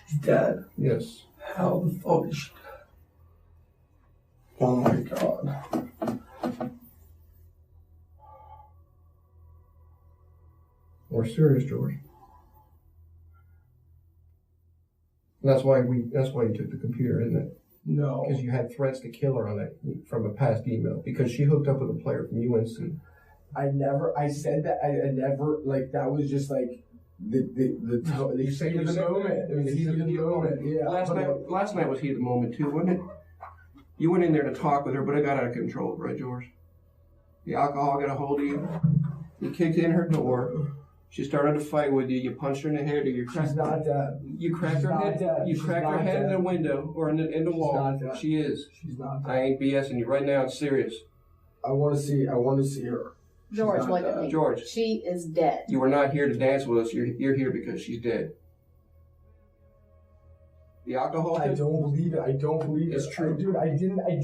She's dead. Yes. How the fuck is she dead? Oh my God. We're serious, George. That's why you took the computer, isn't it? No. Because you had threats to kill her on that from a past email. Because she hooked up with a player from UNC. I said that. I never, like, that was just like the heat of the moment. It was the heat of the moment. Yeah. Last night was heat of the moment too, wasn't it? You went in there to talk with her, but it got out of control, right, George? The alcohol got a hold of you. You kicked in her door. She started to fight with you. You punched her in the head, or you cracked. She's not dead. You cracked her head. Dead. You cracked her head in the window or in the wall. Not dead. She is. She's not dead. I ain't BSing you right now. It's serious. I want to see her. George, not look at dead. me. George. She is dead. You are not here to dance with us. You're here because she's dead. The alcohol. I don't believe it. I don't believe it. It's true. Dude, I didn't hurt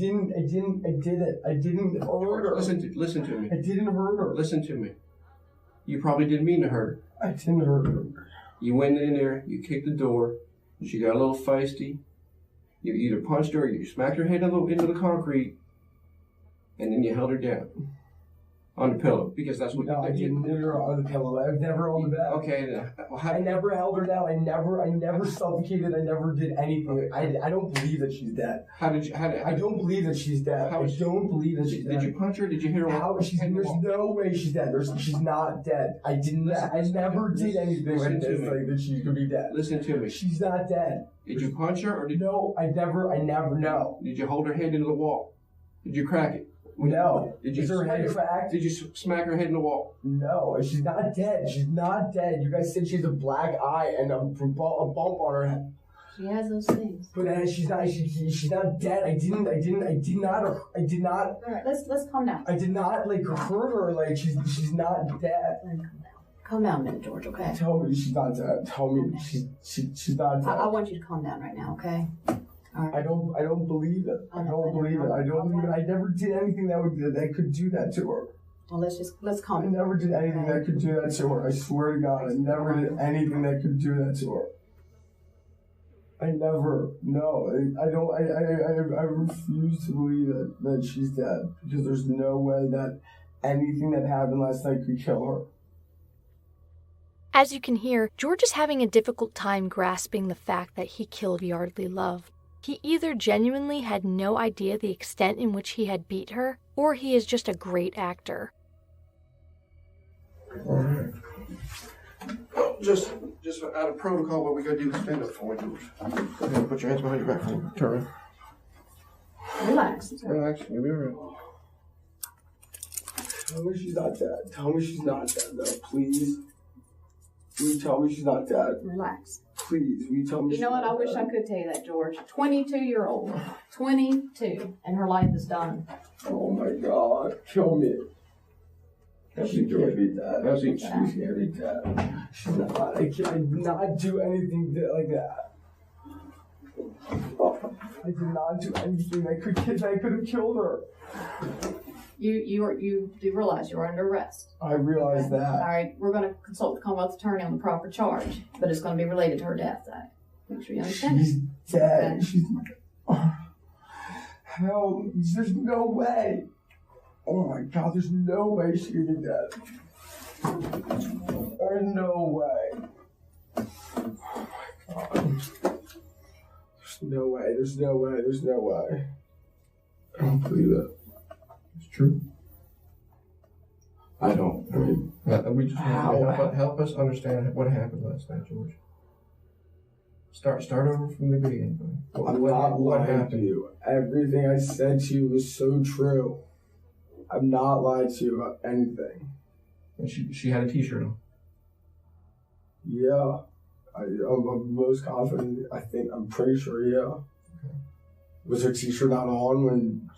her. Listen to me. I didn't hurt her. Listen to me. You probably didn't mean to hurt her. I didn't hurt her. You went in there, you kicked the door, she got a little feisty. You either punched her or you smacked her head into the concrete, and then you held her down on the pillow because that's what No, I didn't hit her on the pillow. I was never on the bed. Okay, I never held her down. I never suffocated. I never did anything. I don't believe that she's dead. I don't believe that she's dead. I don't believe that she's dead. Did you punch her? Did you hit her? There's no way she's dead. She's not dead. I never did anything like this, like that she could be dead. Listen to me. She's not dead. Did you punch her or did No, I never know. Did you hold her head into the wall? Did you crack it? No. Did you Is her head cracked? Did you smack her head in the wall? No, she's not dead. She's not dead. You guys said she has a black eye and a bump on her head. She has those things. But she's not. She's not dead. I did not. All right, let's calm down. I did not like hurt her. Like she's not dead. Calm down a minute, George. Okay. Tell me she's not dead. Tell me she's not dead. I want you to calm down right now. Okay. All right. I don't believe it. I don't believe it. I don't believe it. I never did anything that could do that to her. Well, let's calm I down. never did anything that could do that to her. I swear to God, I never did anything that could do that to her. I never. No, I don't. I refuse to believe that she's dead because there's no way that anything that happened last night could kill her. As you can hear, George is having a difficult time grasping the fact that he killed Yeardley Love. He either genuinely had no idea the extent in which he had beat her, or he is just a great actor. All right. Well, just out of protocol, what we gotta do is stand up for you. Go ahead and put your hands behind your back for me. Turn around. Relax. Relax. You'll be all right. Tell me she's not dead. Tell me she's not dead, though. Please. Will you tell me she's not dead? Relax. Please, will you tell me You know what? I wish I could tell you that, George. 22-year-old. 22. And her life is done. Oh my God. Kill me. She can't be dead. She can't be dead. She's not. I did not do anything like that. I did not do anything that could have killed her. You do realize you're under arrest. I realize that. All right, we're going to consult the Commonwealth Attorney on the proper charge, but it's going to be related to her death. Make sure you understand. She's dead. Okay. She's. Hell, there's no way. Oh my God, there's no way she could be dead. There's no way. Oh my God. There's no way. There's no way. There's no way. I don't believe it. It's true. I don't. I mean, We just help us understand what happened last night, George. Start over from the beginning. I'm not lying to you. Everything I said to you was so true. I'm not lying to you about anything. And she had a T-shirt on. Yeah. I'm most confident. I'm pretty sure, yeah. Okay. Was her T-shirt not on when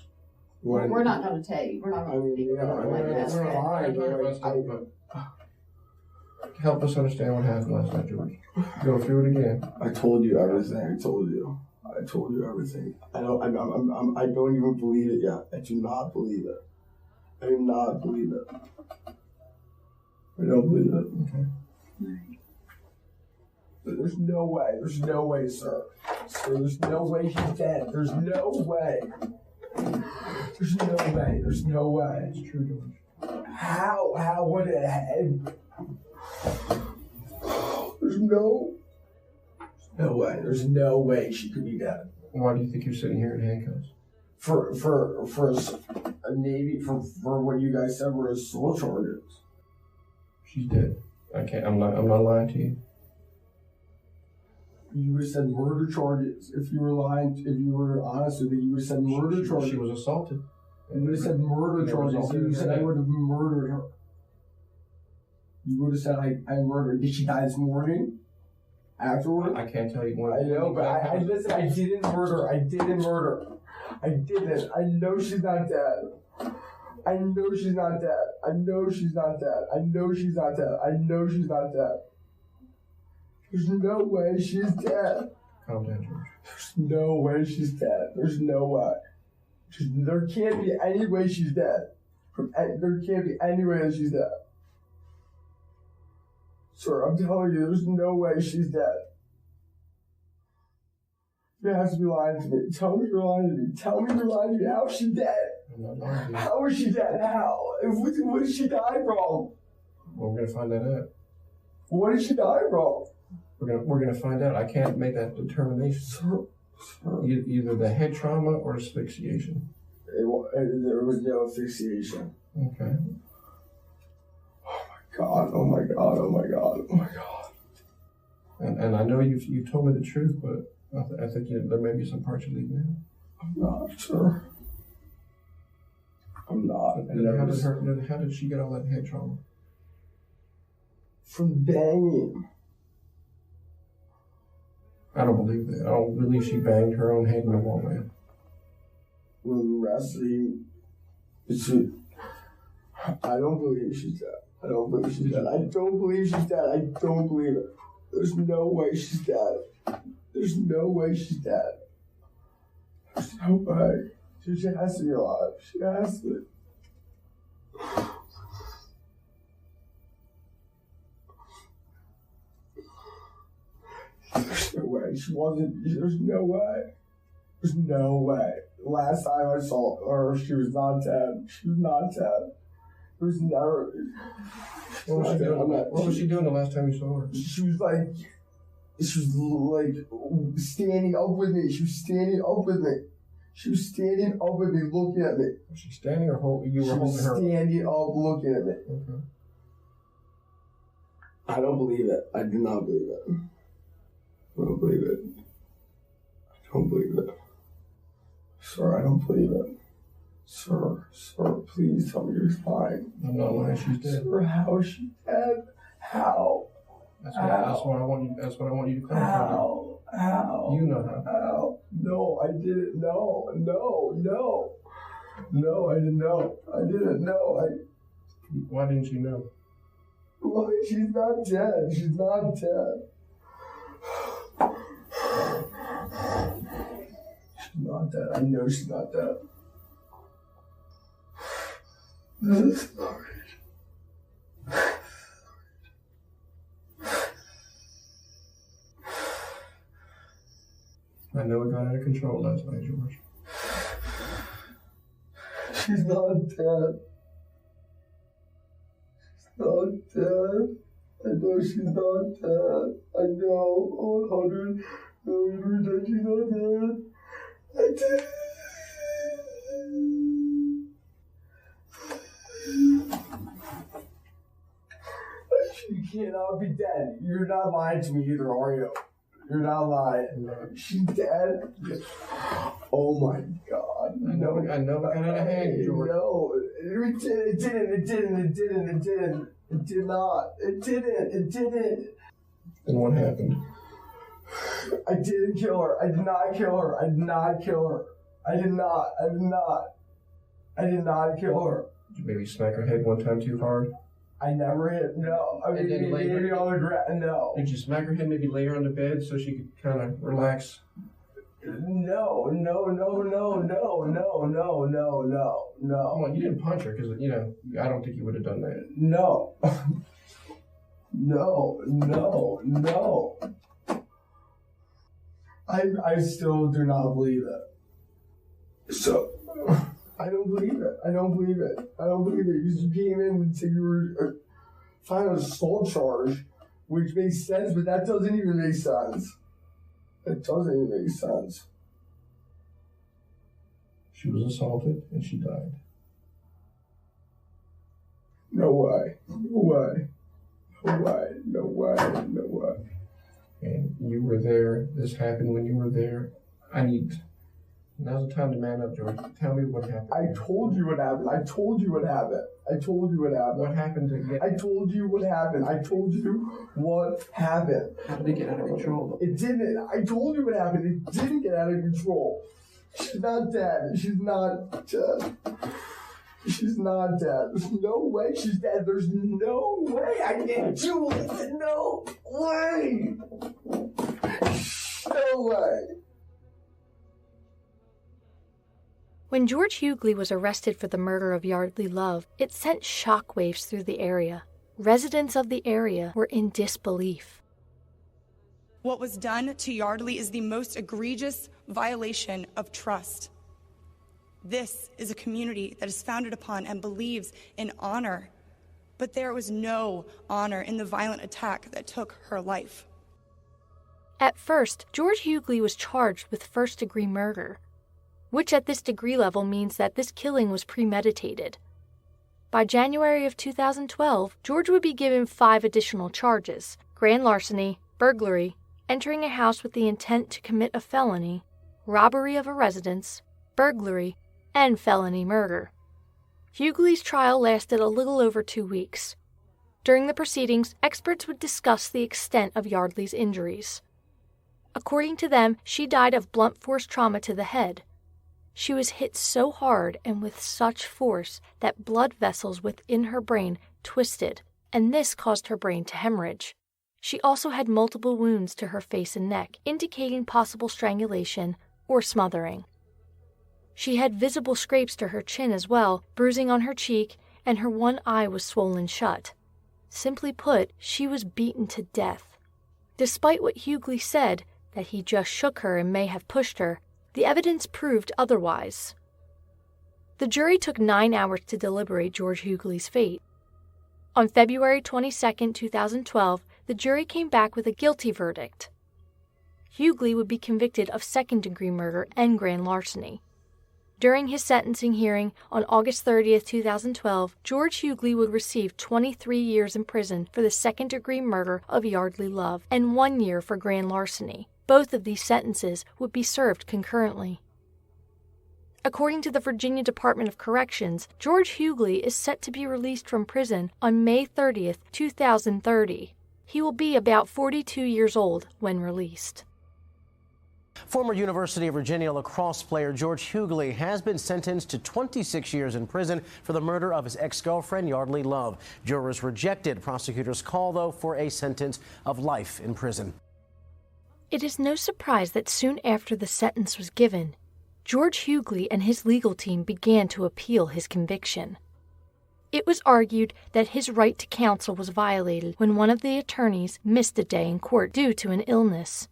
We're not going to tell you. We're not going to speak we're fine, but help us understand what happened last night, George. Go through it again. I told you everything. I told you everything. I don't even believe it yet. I do not believe it. I do not believe it. I don't believe it. Okay. But there's no way. There's no way, sir. Sir, there's no way she's dead. There's no way. There's no way. There's no way. It's true, George. How would it have? There's no way. There's no way she could be dead. Why do you think you're sitting here in handcuffs? For a Navy, for what you guys said were assault charges. She's dead. I'm not lying to you. You would have said murder charges. If you were honest with me, you would have said murder charges. She was assaulted. You would have said murder charges. You said I would have murdered her. You would have said I murdered her. Did she die this morning? Afterwards? I can't tell you when. I know, but I listen, I didn't murder. I didn't. I know she's not dead. I know she's not dead. I know she's not dead. I know she's not dead. I know she's not dead. There's no way she's dead. Calm down, George. There's no way she's dead. There's no way. There can't be any way she's dead. There can't be any way that she's dead. Sir, I'm telling you, there's no way she's dead. You have to be lying to me. Tell me you're lying to me. Tell me you're lying to me. How is she dead? I'm not lying to you. How is she dead? How? What did she die from? Well, we're gonna find that out. What did she die from? We're gonna find out. I can't make that determination. Sir. Either the head trauma or asphyxiation. There was no asphyxiation. Okay. God, oh my God, oh my God, oh my God. And I know you've told me the truth, but I think there may be some parts you're leaving out. I'm not, sir. I'm not. How did she get all that head trauma? From banging. I don't believe that. I don't believe she banged her own head in the wall, man. When wrestling, I don't believe she's dead. I don't believe she's dead. I don't believe she's dead. I don't believe it. There's no way she's dead. There's no way she's dead. There's no way. She has to be alive. She has to be. There's no way. She wasn't. There's no way. There's no way. Last time I saw her, she was not dead. She was not dead. There's never. What was she doing the last time you saw her? She was like standing up with me. She was standing up with me. She was standing up with me, looking at me. Was she standing or you were holding her? She was standing up, looking at me. Okay. I don't believe it. I do not believe it. I don't believe it. I don't believe it. Sir, I don't believe it. Sir, please tell me you're fine. I'm not lying. She's dead. Sir, how is she dead? How? That's what I want you to clarify. How? You know how. How? No, I didn't know. No, I didn't know. Why didn't you know? Why? She's not dead. She's not dead. She's not dead. I know she's not dead. This is sorry. I know it got out of control last night, George. She's not dead. She's not dead. I know she's not dead. I know 100 million she's not dead. I did. She cannot be dead. You're not lying to me either, are you? You're not lying. No. She's dead? Yes. Oh my God. I know it got out of hand, George. No, it didn't. And what happened? I didn't kill her. I did not kill her. I did not kill her. I did not kill her. Did you maybe smack her head one time too hard? I never hit. No. I mean, maybe on the ground. No. Did you smack her head, maybe lay her on the bed so she could kind of relax? No. Well, you didn't punch her because, I don't think you would have done that. No. I still do not believe it. So, I don't believe it. You came in and said you were filing an assault charge, which makes sense, but that doesn't even make sense. She was assaulted and she died. No way. And you were there. This happened when you were there. Now's the time to man up, George. Tell me what happened. I told you what happened. What happened again? I told you what happened. How did it get out of control? It didn't. I told you what happened. It didn't get out of control. She's not dead. She's not dead. There's no way she's dead. There's no way. I can't do it. No way. No way. When George Huguely was arrested for the murder of Yeardley Love, it sent shockwaves through the area. Residents of the area were in disbelief. What was done to Yeardley is the most egregious violation of trust. This is a community that is founded upon and believes in honor, but there was no honor in the violent attack that took her life. At first, George Huguely was charged with first-degree murder, which at this degree level means that this killing was premeditated. By January of 2012, George would be given 5 additional charges: grand larceny, burglary, entering a house with the intent to commit a felony, robbery of a residence, burglary, and felony murder. Huguely's trial lasted a little over 2 weeks. During the proceedings, experts would discuss the extent of Yeardley's injuries. According to them, she died of blunt force trauma to the head. She was hit so hard and with such force that blood vessels within her brain twisted, and this caused her brain to hemorrhage. She also had multiple wounds to her face and neck, indicating possible strangulation or smothering. She had visible scrapes to her chin as well, bruising on her cheek, and her one eye was swollen shut. Simply put, she was beaten to death. Despite what Huguely said, that he just shook her and may have pushed her, the evidence proved otherwise. The jury took 9 hours to deliberate George Huguely's fate. On February 22, 2012, the jury came back with a guilty verdict. Huguely would be convicted of second-degree murder and grand larceny. During his sentencing hearing on August 30, 2012, George Huguely would receive 23 years in prison for the second-degree murder of Yeardley Love and 1 year for grand larceny. Both of these sentences would be served concurrently. According to the Virginia Department of Corrections, George Huguely is set to be released from prison on May 30, 2030. He will be about 42 years old when released. Former University of Virginia lacrosse player George Huguely has been sentenced to 26 years in prison for the murder of his ex-girlfriend Yeardley Love. Jurors rejected prosecutors' call, though, for a sentence of life in prison. It is no surprise that soon after the sentence was given, George Huguely and his legal team began to appeal his conviction. It was argued that his right to counsel was violated when one of the attorneys missed a day in court due to an illness.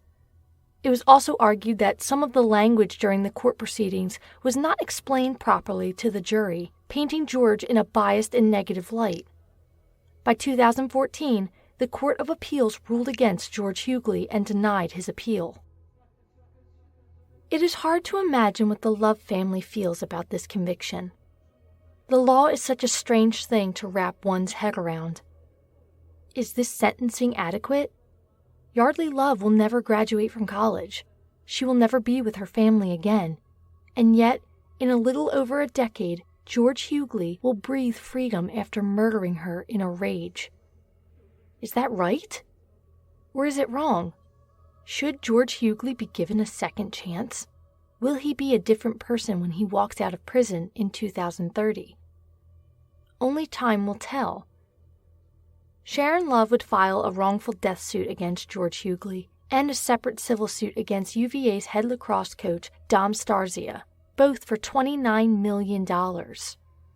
It was also argued that some of the language during the court proceedings was not explained properly to the jury, painting George in a biased and negative light. By 2014, the Court of Appeals ruled against George Huguely and denied his appeal. It is hard to imagine what the Love family feels about this conviction. The law is such a strange thing to wrap one's head around. Is this sentencing adequate? Yeardley Love will never graduate from college. She will never be with her family again. And yet, in a little over a decade, George Huguely will breathe freedom after murdering her in a rage. Is that right? Or is it wrong? Should George Huguely be given a second chance? Will he be a different person when he walks out of prison in 2030? Only time will tell. Sharon Love would file a wrongful death suit against George Huguely and a separate civil suit against UVA's head lacrosse coach, Dom Starzia, both for $29 million.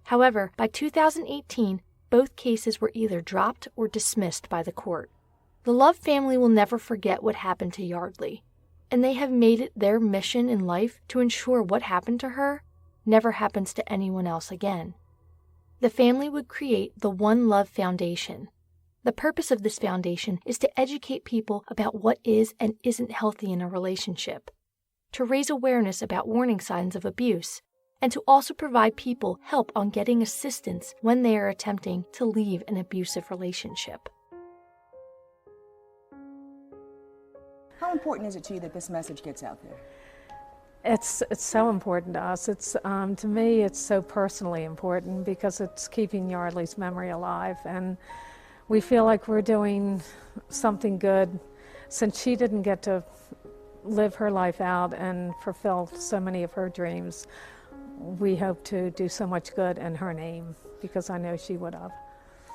However, by 2018, both cases were either dropped or dismissed by the court. The Love family will never forget what happened to Yeardley, and they have made it their mission in life to ensure what happened to her never happens to anyone else again. The family would create the One Love Foundation. The purpose of this foundation is to educate people about what is and isn't healthy in a relationship, to raise awareness about warning signs of abuse, and to also provide people help on getting assistance when they are attempting to leave an abusive relationship. How important is it to you that this message gets out there? It's so important to us. To me, it's so personally important because it's keeping Yeardley's memory alive, and we feel like we're doing something good since she didn't get to live her life out and fulfill so many of her dreams. we hope to do so much good in her name, because I know she would have.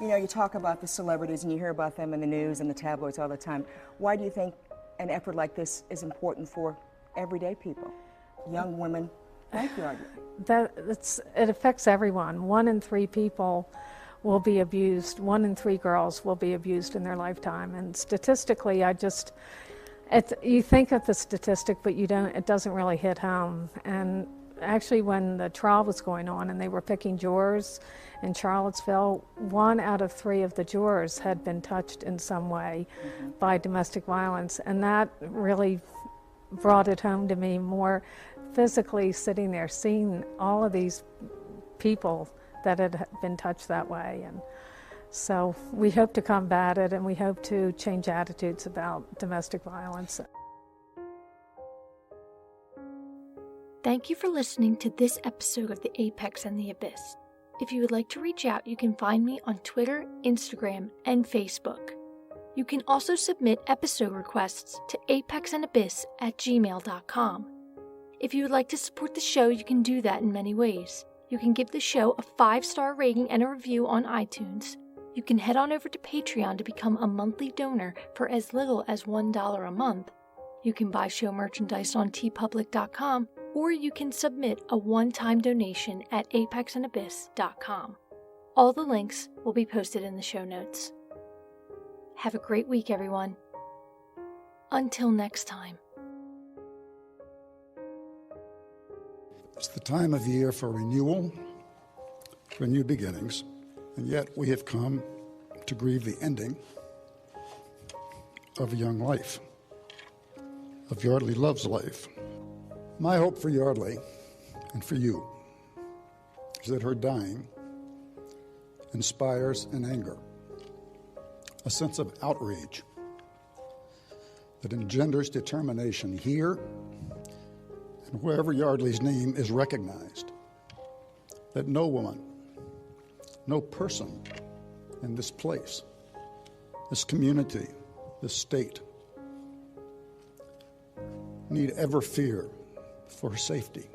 You know, you talk about the celebrities and you hear about them in the news and the tabloids all the time. Why do you think an effort like this is important for everyday people, young women like Yeardley? It affects everyone. 1 in 3 people will be abused. 1 in 3 girls will be abused in their lifetime. And statistically, you think of the statistic, but you don't. It doesn't really hit home. And actually, when the trial was going on and they were picking jurors in Charlottesville, 1 out of 3 of the jurors had been touched in some way by domestic violence. And that really brought it home to me more physically, sitting there, seeing all of these people that had been touched that way. And so we hope to combat it, and we hope to change attitudes about domestic violence. Thank you for listening to this episode of The Apex and the Abyss. If you would like to reach out, you can find me on Twitter, Instagram, and Facebook. You can also submit episode requests to apexandabyss@gmail.com. If you would like to support the show, you can do that in many ways. You can give the show a 5-star rating and a review on iTunes. You can head on over to Patreon to become a monthly donor for as little as $1 a month. You can buy show merchandise on tpublic.com, or you can submit a one-time donation at apexandabyss.com. All the links will be posted in the show notes. Have a great week, everyone. Until next time. It's the time of year for renewal, for new beginnings, and yet we have come to grieve the ending of a young life, of Yeardley Love's life. My hope for Yeardley and for you is that her dying inspires an anger, a sense of outrage that engenders determination here and wherever Yeardley's name is recognized, that no woman, no person in this place, this community, this state, need ever fear for her safety.